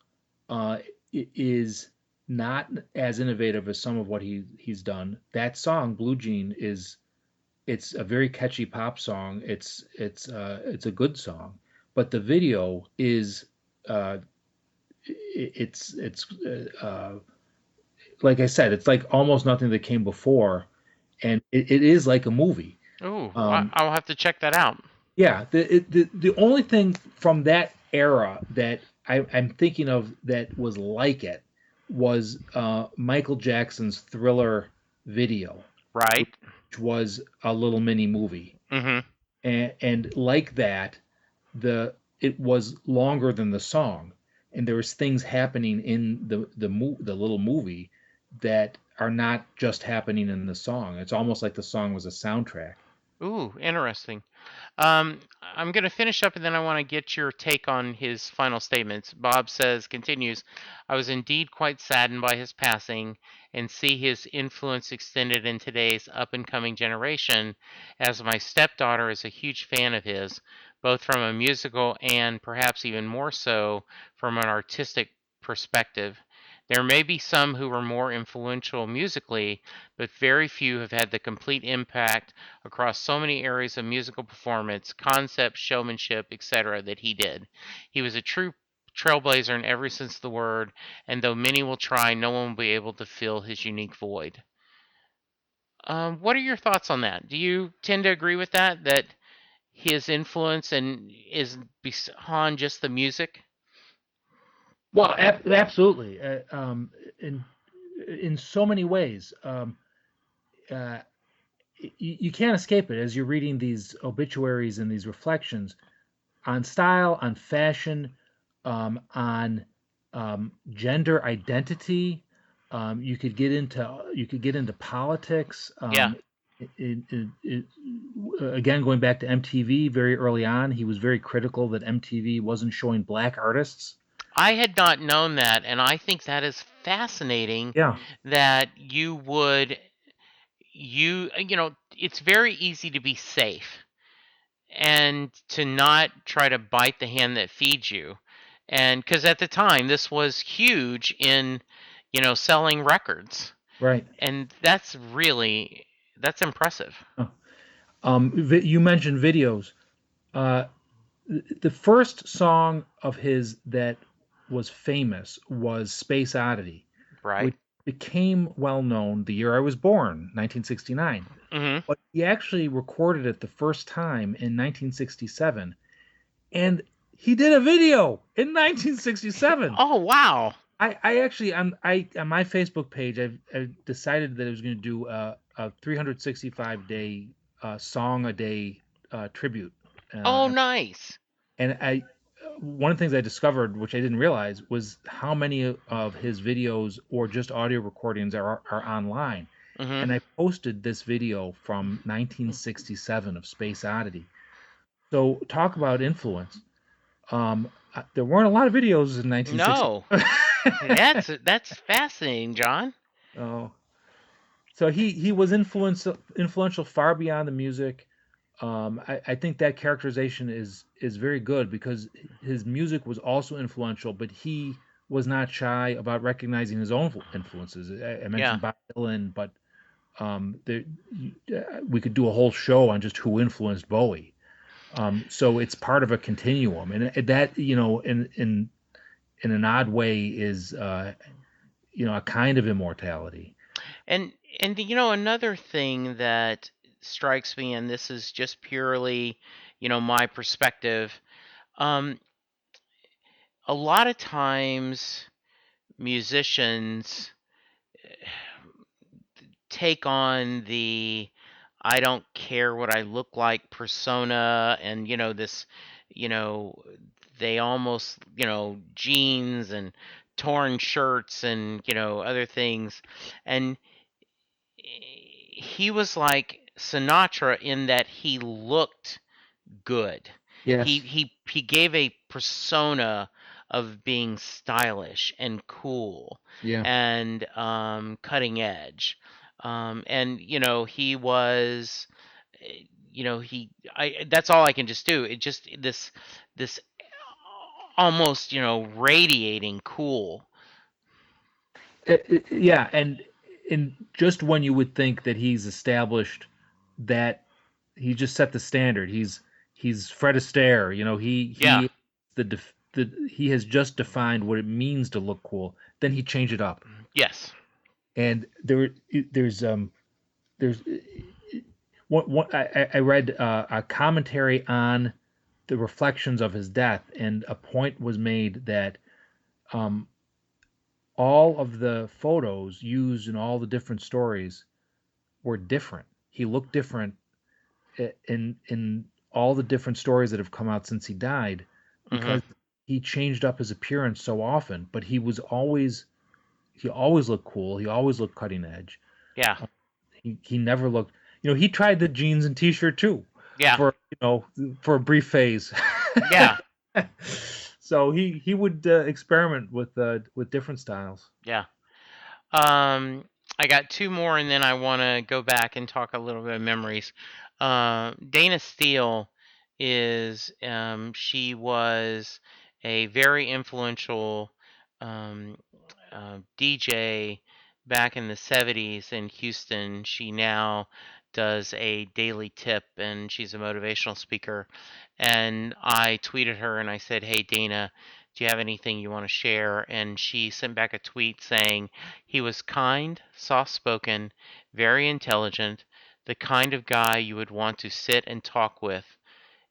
[SPEAKER 3] is not as innovative as some of what he's done. That song, Blue Jean, it's a very catchy pop song. It's a good song, but the video is uh, it's like I said, it's like almost nothing that came before, and it is like a movie.
[SPEAKER 2] Ooh,
[SPEAKER 3] Um,
[SPEAKER 2] I'll have to check that out.
[SPEAKER 3] yeah, the only thing from that era that I'm thinking of that was like it was Michael Jackson's Thriller video,
[SPEAKER 2] Right.
[SPEAKER 3] which was a little mini movie,
[SPEAKER 2] Mm-hmm.
[SPEAKER 3] and like that, it was longer than the song, and there was things happening in the little movie that are not just happening in the song. It's almost like the song was a soundtrack.
[SPEAKER 2] Ooh, interesting. I'm going to finish up and then I want to get your take on his final statements. Bob continues, I was indeed quite saddened by his passing and see his influence extended in today's up and coming generation, as my stepdaughter is a huge fan of his, both from a musical and perhaps even more so from an artistic perspective. There may be some who were more influential musically, but very few have had the complete impact across so many areas of musical performance, concept, showmanship, etc., that he did. He was a true trailblazer in every sense of the word, and though many will try, no one will be able to fill his unique void. What are your thoughts on that? Do you tend to agree with that? That his influence and is beyond just the music?
[SPEAKER 3] Well, absolutely, in so many ways. Uh, you can't escape it as you're reading these obituaries and these reflections on style, on fashion, on gender identity. You could get into politics.
[SPEAKER 2] Yeah.
[SPEAKER 3] Again, going back to MTV, very early on, he was very critical that MTV wasn't showing black artists.
[SPEAKER 2] I had not known that, and I think that is fascinating
[SPEAKER 3] Yeah,
[SPEAKER 2] that it's very easy to be safe and to not try to bite the hand that feeds you. And because at the time, this was huge in, selling records.
[SPEAKER 3] right.
[SPEAKER 2] And that's impressive.
[SPEAKER 3] Oh. You mentioned videos. Uh, the first song of his that was famous was Space Oddity,
[SPEAKER 2] Right?
[SPEAKER 3] which became well known the year I was born, 1969.
[SPEAKER 2] Hmm.
[SPEAKER 3] But he actually recorded it the first time in 1967, and he did a video in 1967.
[SPEAKER 2] Oh, wow.
[SPEAKER 3] I actually on my Facebook page I decided that I was going to do a 365-day song a day tribute.
[SPEAKER 2] Oh,
[SPEAKER 3] Uh,
[SPEAKER 2] nice.
[SPEAKER 3] and one of the things I discovered, which I didn't realize, was how many of his videos or just audio recordings are online.
[SPEAKER 2] Hmm.
[SPEAKER 3] And I posted this video from 1967 of Space Oddity. So talk about influence. There weren't a lot of videos in 1960.
[SPEAKER 2] No. That's fascinating, John.
[SPEAKER 3] Oh, so he was influential far beyond the music. I think that characterization is very good because his music was also influential, but he was not shy about recognizing his own influences. I
[SPEAKER 2] Yeah.
[SPEAKER 3] mentioned Bob Dylan, but we could do a whole show on just who influenced Bowie. So it's part of a continuum, and that in an odd way is a kind of immortality.
[SPEAKER 2] And another thing that strikes me, and this is just purely, my perspective. Um, a lot of times musicians take on the I don't care what I look like persona, and this, you know they almost, jeans and torn shirts and other things. And he was like Sinatra in that he looked good. He
[SPEAKER 3] Yes.
[SPEAKER 2] he gave a persona of being stylish and cool
[SPEAKER 3] Yeah.
[SPEAKER 2] and cutting edge. And he was, he I that's all I can just do. It just this almost, radiating cool.
[SPEAKER 3] Yeah, and just when you would think that he's established that he just set the standard. He's Fred Astaire.
[SPEAKER 2] Yeah.
[SPEAKER 3] He the he has just defined what it means to look cool. Then he changed it up,
[SPEAKER 2] Yes.
[SPEAKER 3] and there's what I read a commentary on the reflections of his death, and a point was made that um, all of the photos used in all the different stories were different. He looked different in all the different stories that have come out since he died
[SPEAKER 2] Hmm.
[SPEAKER 3] because he changed up his appearance so often, but he always looked cool. He always looked cutting edge.
[SPEAKER 2] Yeah.
[SPEAKER 3] He never looked. He tried the jeans and t-shirt too
[SPEAKER 2] Yeah.
[SPEAKER 3] for for a brief phase.
[SPEAKER 2] Yeah.
[SPEAKER 3] So he would experiment with different styles.
[SPEAKER 2] Yeah. Um, I got two more, and then I want to go back and talk a little bit of memories. Dana Steele she was a very influential um, DJ back in the 70s in Houston. She now does a daily tip, and she's a motivational speaker. And I tweeted her and I said, "Hey, Dana, do you have anything you want to share?" And she sent back a tweet saying, "He was kind, soft spoken, very intelligent, the kind of guy you would want to sit and talk with.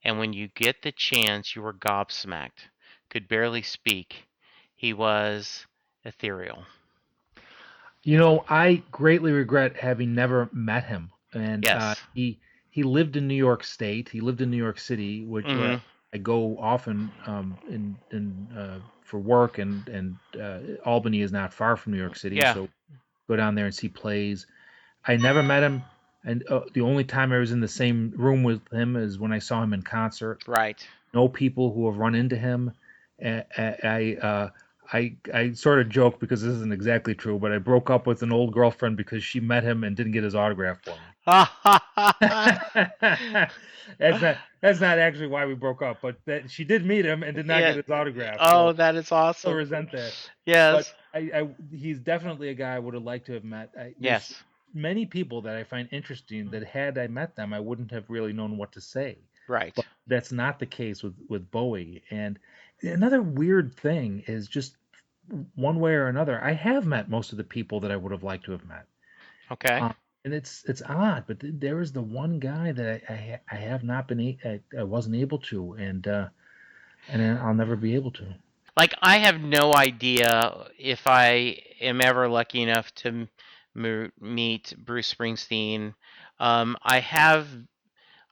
[SPEAKER 2] And when you get the chance, you were gobsmacked, could barely speak. He was ethereal."
[SPEAKER 3] I greatly regret having never met him. And
[SPEAKER 2] Yes.
[SPEAKER 3] he lived in New York State. He lived in New York City, where
[SPEAKER 2] Mhm.
[SPEAKER 3] I go often in for work, and Albany is not far from New York City,
[SPEAKER 2] Yeah.
[SPEAKER 3] so go down there and see plays. I never met him, and the only time I was in the same room with him is when I saw him in concert.
[SPEAKER 2] Right.
[SPEAKER 3] Know people who have run into him. I sort of joke because this isn't exactly true, but I broke up with an old girlfriend because she met him and didn't get his autograph for me. That's not actually why we broke up, but that she did meet him and did not get
[SPEAKER 2] Yeah.
[SPEAKER 3] his autograph, so
[SPEAKER 2] Oh, that is
[SPEAKER 3] I still
[SPEAKER 2] awesome.
[SPEAKER 3] resent that. But
[SPEAKER 2] Yes.
[SPEAKER 3] he's definitely a guy I would have liked to have met. There's
[SPEAKER 2] Yes.
[SPEAKER 3] many people that I find interesting that had I met them, I wouldn't have really known what to say.
[SPEAKER 2] Right.
[SPEAKER 3] But that's not the case with Bowie. And another weird thing is just one way or another, I have met most of the people that I would have liked to have met.
[SPEAKER 2] Okay.
[SPEAKER 3] Um, and it's odd, but there is the one guy that I have not been I wasn't able to, and I'll never be able to.
[SPEAKER 2] Like, I have no idea if I am ever lucky enough to meet Bruce Springsteen. I have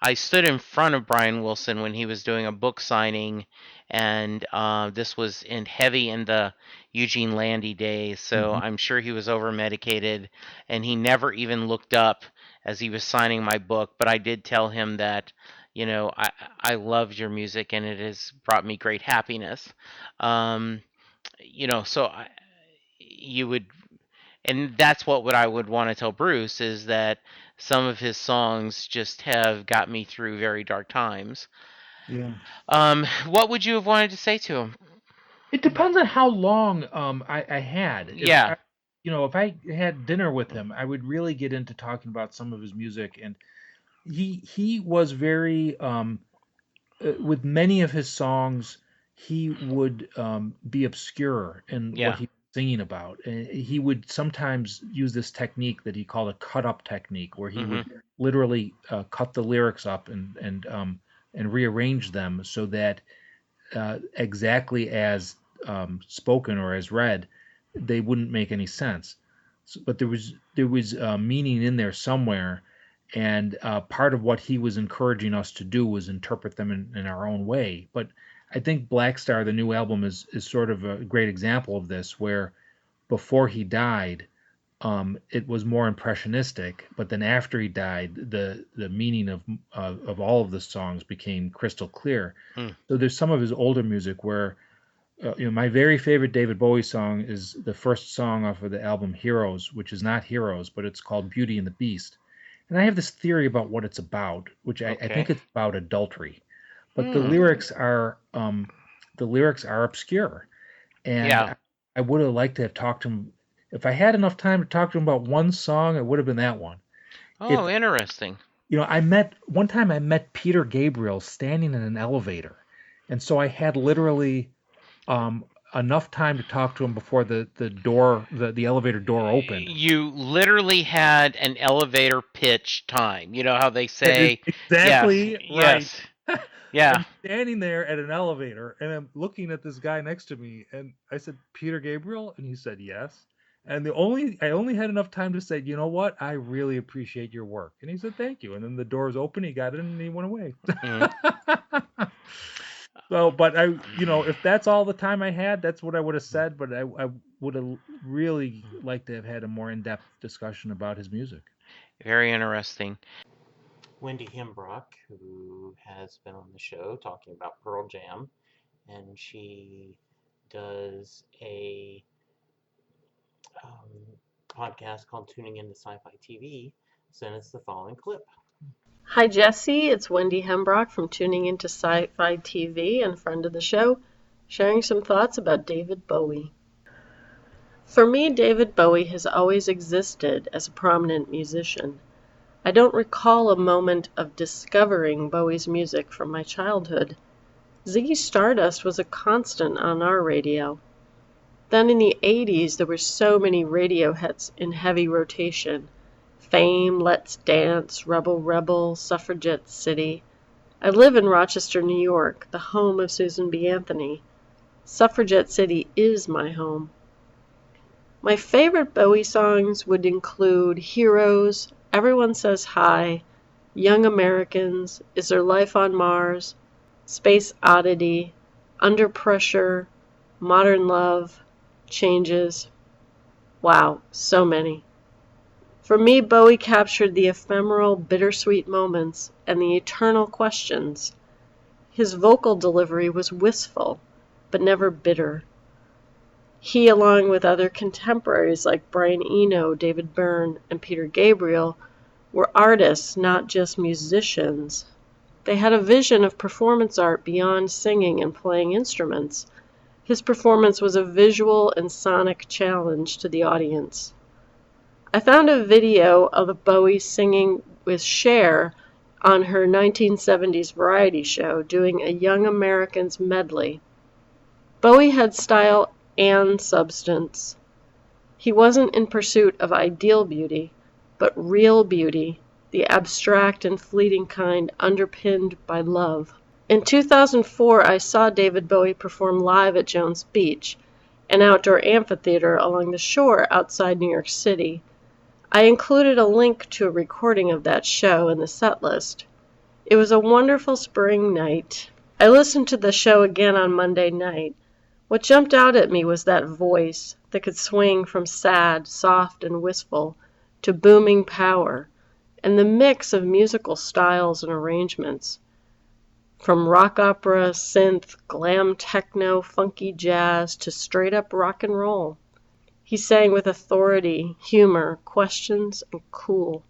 [SPEAKER 2] I stood in front of Brian Wilson when he was doing a book signing, and this was heavy in the Eugene Landy days, so
[SPEAKER 3] Mhm.
[SPEAKER 2] I'm sure he was over medicated, and he never even looked up as he was signing my book. But I did tell him that, I loved your music, and it has brought me great happiness. Um, so you would, and that's what I would want to tell Bruce, is that some of his songs just have got me through very dark times.
[SPEAKER 3] Yeah.
[SPEAKER 2] What would you have wanted to say to him?
[SPEAKER 3] It depends on how long I had.
[SPEAKER 2] Yeah.
[SPEAKER 3] If I had dinner with him, I would really get into talking about some of his music, and he was very with many of his songs, he would be obscure in what
[SPEAKER 2] Yeah.
[SPEAKER 3] he was singing about. And he would sometimes use this technique that he called a cut up technique, where he would
[SPEAKER 2] Mhm.
[SPEAKER 3] literally cut the lyrics up and rearrange them so that exactly as spoken or as read, they wouldn't make any sense. But there was meaning in there somewhere, and part of what he was encouraging us to do was interpret them in our own way. But I think Blackstar, the new album, is sort of a great example of this, where before he died, it was more impressionistic, but then after he died, the meaning of all of the songs became crystal clear.
[SPEAKER 2] Mm.
[SPEAKER 3] So there's some of his older music where my very favorite David Bowie song is the first song off of the album Heroes, which is not Heroes, but it's called Beauty and the Beast. And I have this theory about what it's about, which I think
[SPEAKER 2] Okay.
[SPEAKER 3] it's about adultery, but the
[SPEAKER 2] Hmm.
[SPEAKER 3] lyrics are obscure, and
[SPEAKER 2] Yeah.
[SPEAKER 3] I would have liked to have talked to him. If I had enough time to talk to him about one song, it would have been that one. If
[SPEAKER 2] Oh, interesting.
[SPEAKER 3] one time I met Peter Gabriel standing in an elevator, and so I had literally enough time to talk to him before the elevator door opened.
[SPEAKER 2] You literally had an elevator pitch time. You know how they
[SPEAKER 3] That is
[SPEAKER 2] say, yeah,
[SPEAKER 3] exactly right.
[SPEAKER 2] yes, yeah.
[SPEAKER 3] I'm standing there at an elevator and I'm looking at this guy next to me, and I said, "Peter Gabriel?" And he said, "Yes." And I only had enough time to say, "You know what? I really appreciate your work." And he said, "Thank you." And then the doors opened, he got in and he went away.
[SPEAKER 2] Mm.
[SPEAKER 3] So, but if that's all the time I had, that's what I would have said. But I would have really liked to have had a more in-depth discussion about his music.
[SPEAKER 2] Very interesting.
[SPEAKER 4] Wendy Hembrock, who has been on the show talking about Pearl Jam, and she does a podcast called Tuning Into Sci-Fi TV, sent us the following clip.
[SPEAKER 5] Hi, Jesse. It's Wendy Hembrock from Tuning Into Sci-Fi TV and friend of the show, sharing some thoughts about David Bowie. For me, David Bowie has always existed as a prominent musician. I don't recall a moment of discovering Bowie's music from my childhood. Ziggy Stardust was a constant on our radio. Then in the 80s, there were so many radio hits in heavy rotation. Fame, Let's Dance, Rebel Rebel, Suffragette City. I live in Rochester, New York, the home of Susan B. Anthony. Suffragette City is my home. My favorite Bowie songs would include Heroes, Everyone Says Hi, Young Americans, Is There Life on Mars, Space Oddity, Under Pressure, Modern Love, Changes. Wow, so many. For me, Bowie captured the ephemeral, bittersweet moments and the eternal questions. His vocal delivery was wistful, but never bitter. He, along with other contemporaries like Brian Eno, David Byrne, and Peter Gabriel, were artists, not just musicians. They had a vision of performance art beyond singing and playing instruments. His performance was a visual and sonic challenge to the audience. I found a video of Bowie singing with Cher on her 1970s variety show doing a Young Americans medley. Bowie had style and substance. He wasn't in pursuit of ideal beauty, but real beauty, the abstract and fleeting kind underpinned by love. In 2004, I saw David Bowie perform live at Jones Beach, an outdoor amphitheater along the shore outside New York City. I included a link to a recording of that show in the set list. It was a wonderful spring night. I listened to the show again on Monday night. What jumped out at me was that voice that could swing from sad, soft, and wistful to booming power, and the mix of musical styles and arrangements. From rock opera, synth, glam techno, funky jazz, to straight-up rock and roll. He sang with authority, humor, questions, and cool.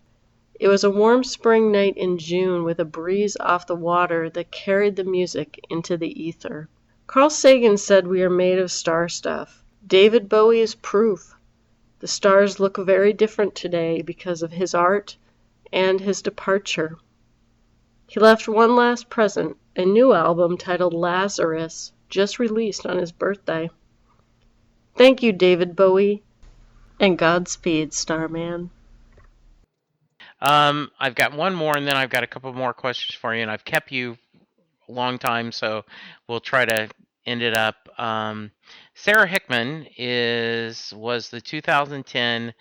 [SPEAKER 5] It was a warm spring night in June with a breeze off the water that carried the music into the ether. Carl Sagan said we are made of star stuff. David Bowie is proof. The stars look very different today because of his art and his departure. He left one last present, a new album titled Lazarus, just released on his birthday. Thank you, David Bowie, and Godspeed, Starman.
[SPEAKER 2] I've got one more, and then I've got a couple more questions for you, and I've kept you a long time, so we'll try to end it up. Sara Hickman was the 2010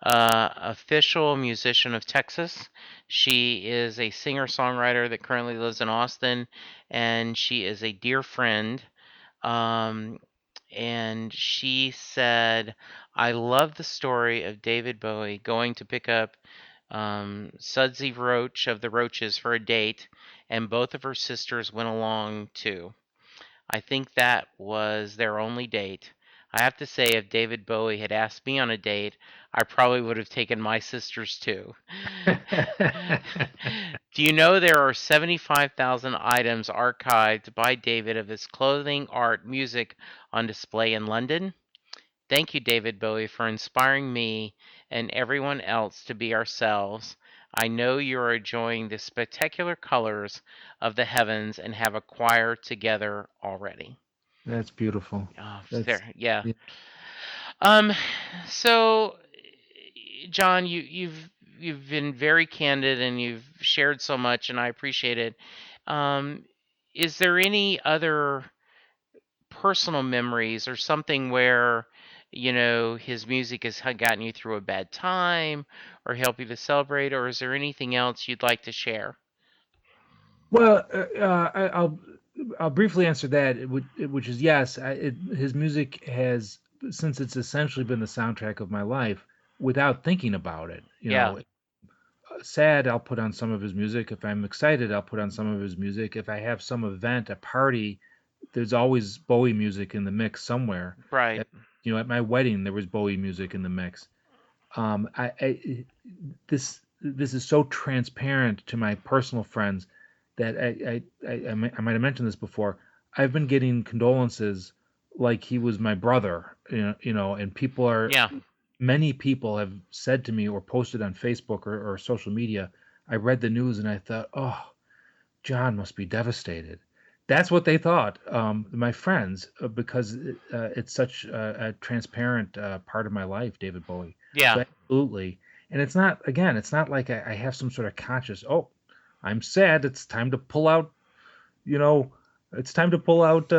[SPEAKER 2] official musician of Texas. She is a singer-songwriter that currently lives in Austin, and she is a dear friend. And she said, I love the story of David Bowie going to pick up Sudsy Roach of the Roaches for a date, and both of her sisters went along too. I think that was their only date. I have to say, if David Bowie had asked me on a date, I probably would have taken my sisters too. Do you know there are 75,000 items archived by David of his clothing, art, music on display in London? Thank you, David Bowie, for inspiring me and everyone else to be ourselves. I know you are enjoying the spectacular colors of the heavens and have a choir together already.
[SPEAKER 3] That's beautiful. That's
[SPEAKER 2] Yeah.
[SPEAKER 3] yeah.
[SPEAKER 2] Um, so, John, you've been very candid and you've shared so much, and I appreciate it. Um, is there any other personal memories or something where his music has gotten you through a bad time or help you to celebrate, or is there anything else you'd like to share?
[SPEAKER 3] Well, I'll briefly answer that, which is yes. His music has, since it's essentially been the soundtrack of my life, without thinking about it.
[SPEAKER 2] Yeah,
[SPEAKER 3] Sad, I'll put on some of his music. If I'm excited, I'll put on some of his music. If I have some event, a party, there's always Bowie music in the mix somewhere.
[SPEAKER 2] right.
[SPEAKER 3] At, at my wedding, there was Bowie music in the mix. This is so transparent to my personal friends that I might have mentioned this before. I've been getting condolences like he was my brother, and
[SPEAKER 2] Yeah,
[SPEAKER 3] many people have said to me or posted on Facebook or social media. I read the news and I thought, oh, John must be devastated. That's what they thought, my friends, because it's such a transparent part of my life, David Bowie.
[SPEAKER 2] yeah,
[SPEAKER 3] So absolutely, and it's not like I have some sort of conscious. Oh, I'm sad. It's time to pull out. You know, it's time to pull out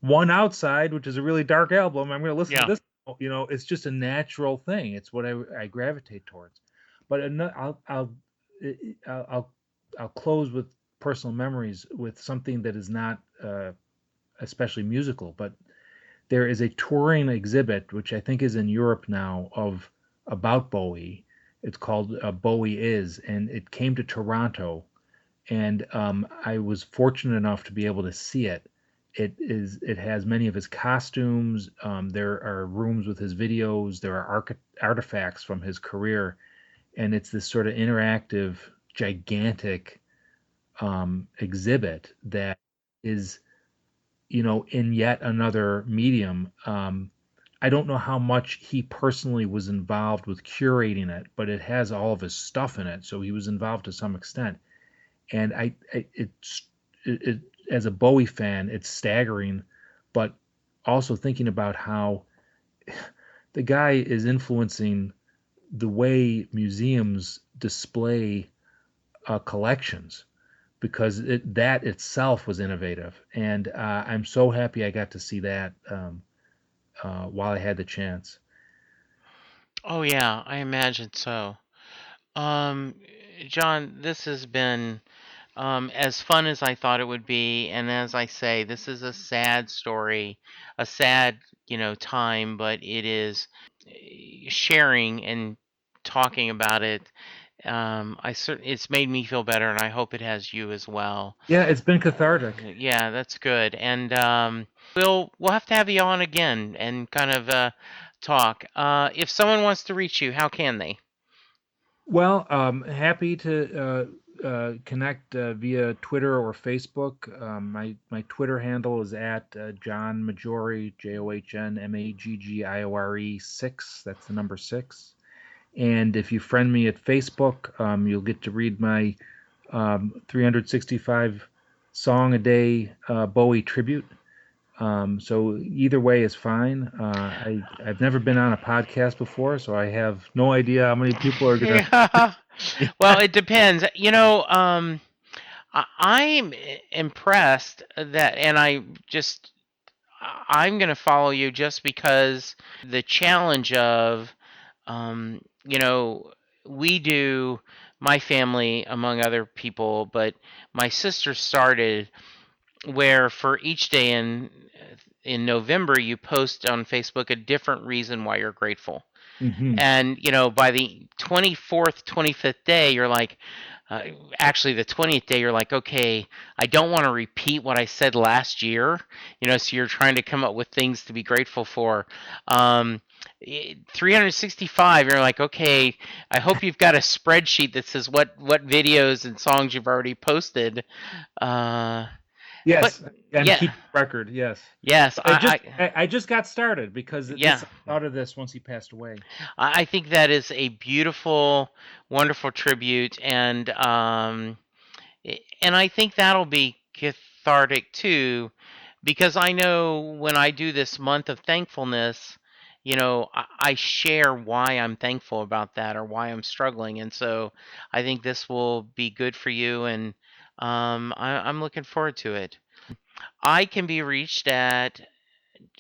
[SPEAKER 3] One Outside, which is a really dark album. I'm going to listen to
[SPEAKER 2] yeah.
[SPEAKER 3] this. It's just a natural thing. It's what I gravitate towards. But I'll I'll close with personal memories with something that is not especially musical, but there is a touring exhibit which I think is in Europe now of about Bowie. It's called Bowie Is, and it came to Toronto, and I was fortunate enough to be able to see it. It has many of his costumes. There are rooms with his videos. There are artifacts from his career, and it's this sort of interactive, gigantic exhibit that is, in yet another medium. I don't know how much he personally was involved with curating it, but it has all of his stuff in it, so he was involved to some extent. And it as a Bowie fan, it's staggering, but also thinking about how the guy is influencing the way museums display collections because that itself was innovative. And I'm so happy I got to see that while I had the chance.
[SPEAKER 2] Oh yeah, I imagine so. Um, John, this has been as fun as I thought it would be, and as I say, this is a sad story, a sad, time, but it is sharing and talking about it. It's made me feel better, and I hope it has you as well.
[SPEAKER 3] Yeah, it's been cathartic.
[SPEAKER 2] Yeah, that's good, and we'll have to have you on again and kind of talk. If someone wants to reach you, how can they?
[SPEAKER 3] Well, happy to connect via Twitter or Facebook. My Twitter handle is at John Maggiore, JohnMaggiore 6. That's the number 6. And if you friend me at Facebook, you'll get to read my 365 song a day Bowie tribute. So either way is fine. I've never been on a podcast before, so I have no idea how many people are gonna.
[SPEAKER 2] Yeah. Well, it depends. I'm impressed that, and I'm going to follow you just because the challenge of, um, you know, we do, my family, among other people, but my sister started where for each day in November you post on Facebook a different reason why you're grateful.
[SPEAKER 3] Hmm.
[SPEAKER 2] And by the 24th, 25th day, you're like, uh, actually the 20th day, you're like, okay, I don't want to repeat what I said last year. So you're trying to come up with things to be grateful for. 365, you're like, okay, I hope you've got a spreadsheet that says what videos and songs you've already posted. uh but
[SPEAKER 3] Yes, I'm
[SPEAKER 2] yeah,
[SPEAKER 3] keeping record. Yes,
[SPEAKER 2] yes,
[SPEAKER 3] I just got started because
[SPEAKER 2] yeah,
[SPEAKER 3] I thought of this once he passed away.
[SPEAKER 2] I think that is a beautiful, wonderful tribute, and I think that'll be cathartic too, because I know when I do this month of thankfulness, I share why I'm thankful about that or why I'm struggling. And so I think this will be good for you. And I'm looking forward to it. I can be reached at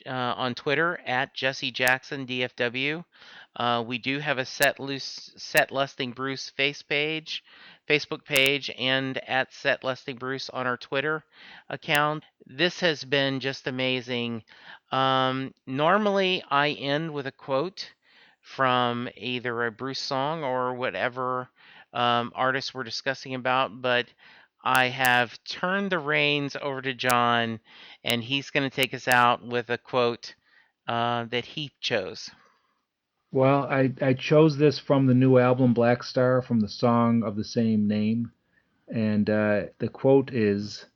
[SPEAKER 2] on Twitter at Jesse Jackson DFW. We do have a Set Lusting Bruce Facebook page, and at Set Lusting Bruce on our Twitter account. This has been just amazing. Normally, I end with a quote from either a Bruce song or whatever artist we're discussing about, but I have turned the reins over to John, and he's going to take us out with a quote that he chose.
[SPEAKER 3] Well, I chose this from the new album Blackstar, from the song of the same name. And the quote is,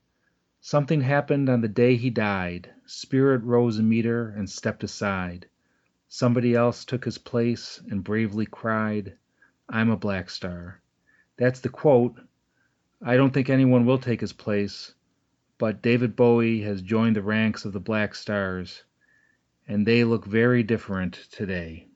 [SPEAKER 3] "Something happened on the day he died. Spirit rose a meter and stepped aside. Somebody else took his place and bravely cried, 'I'm a black star.'" That's the quote. I don't think anyone will take his place, but David Bowie has joined the ranks of the Black Stars, and they look very different today.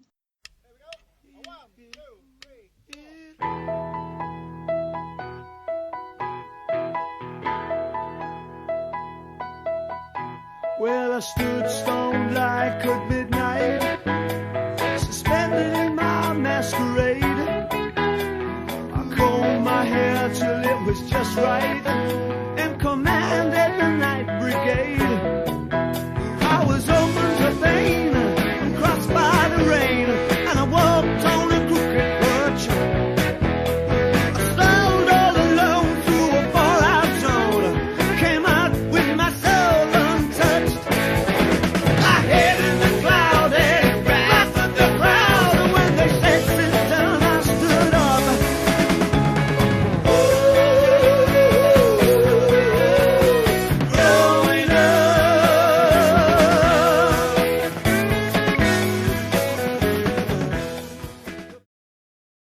[SPEAKER 1] Well, I stood stone like at midnight, suspended in my masquerade. I combed my hair till it was just right.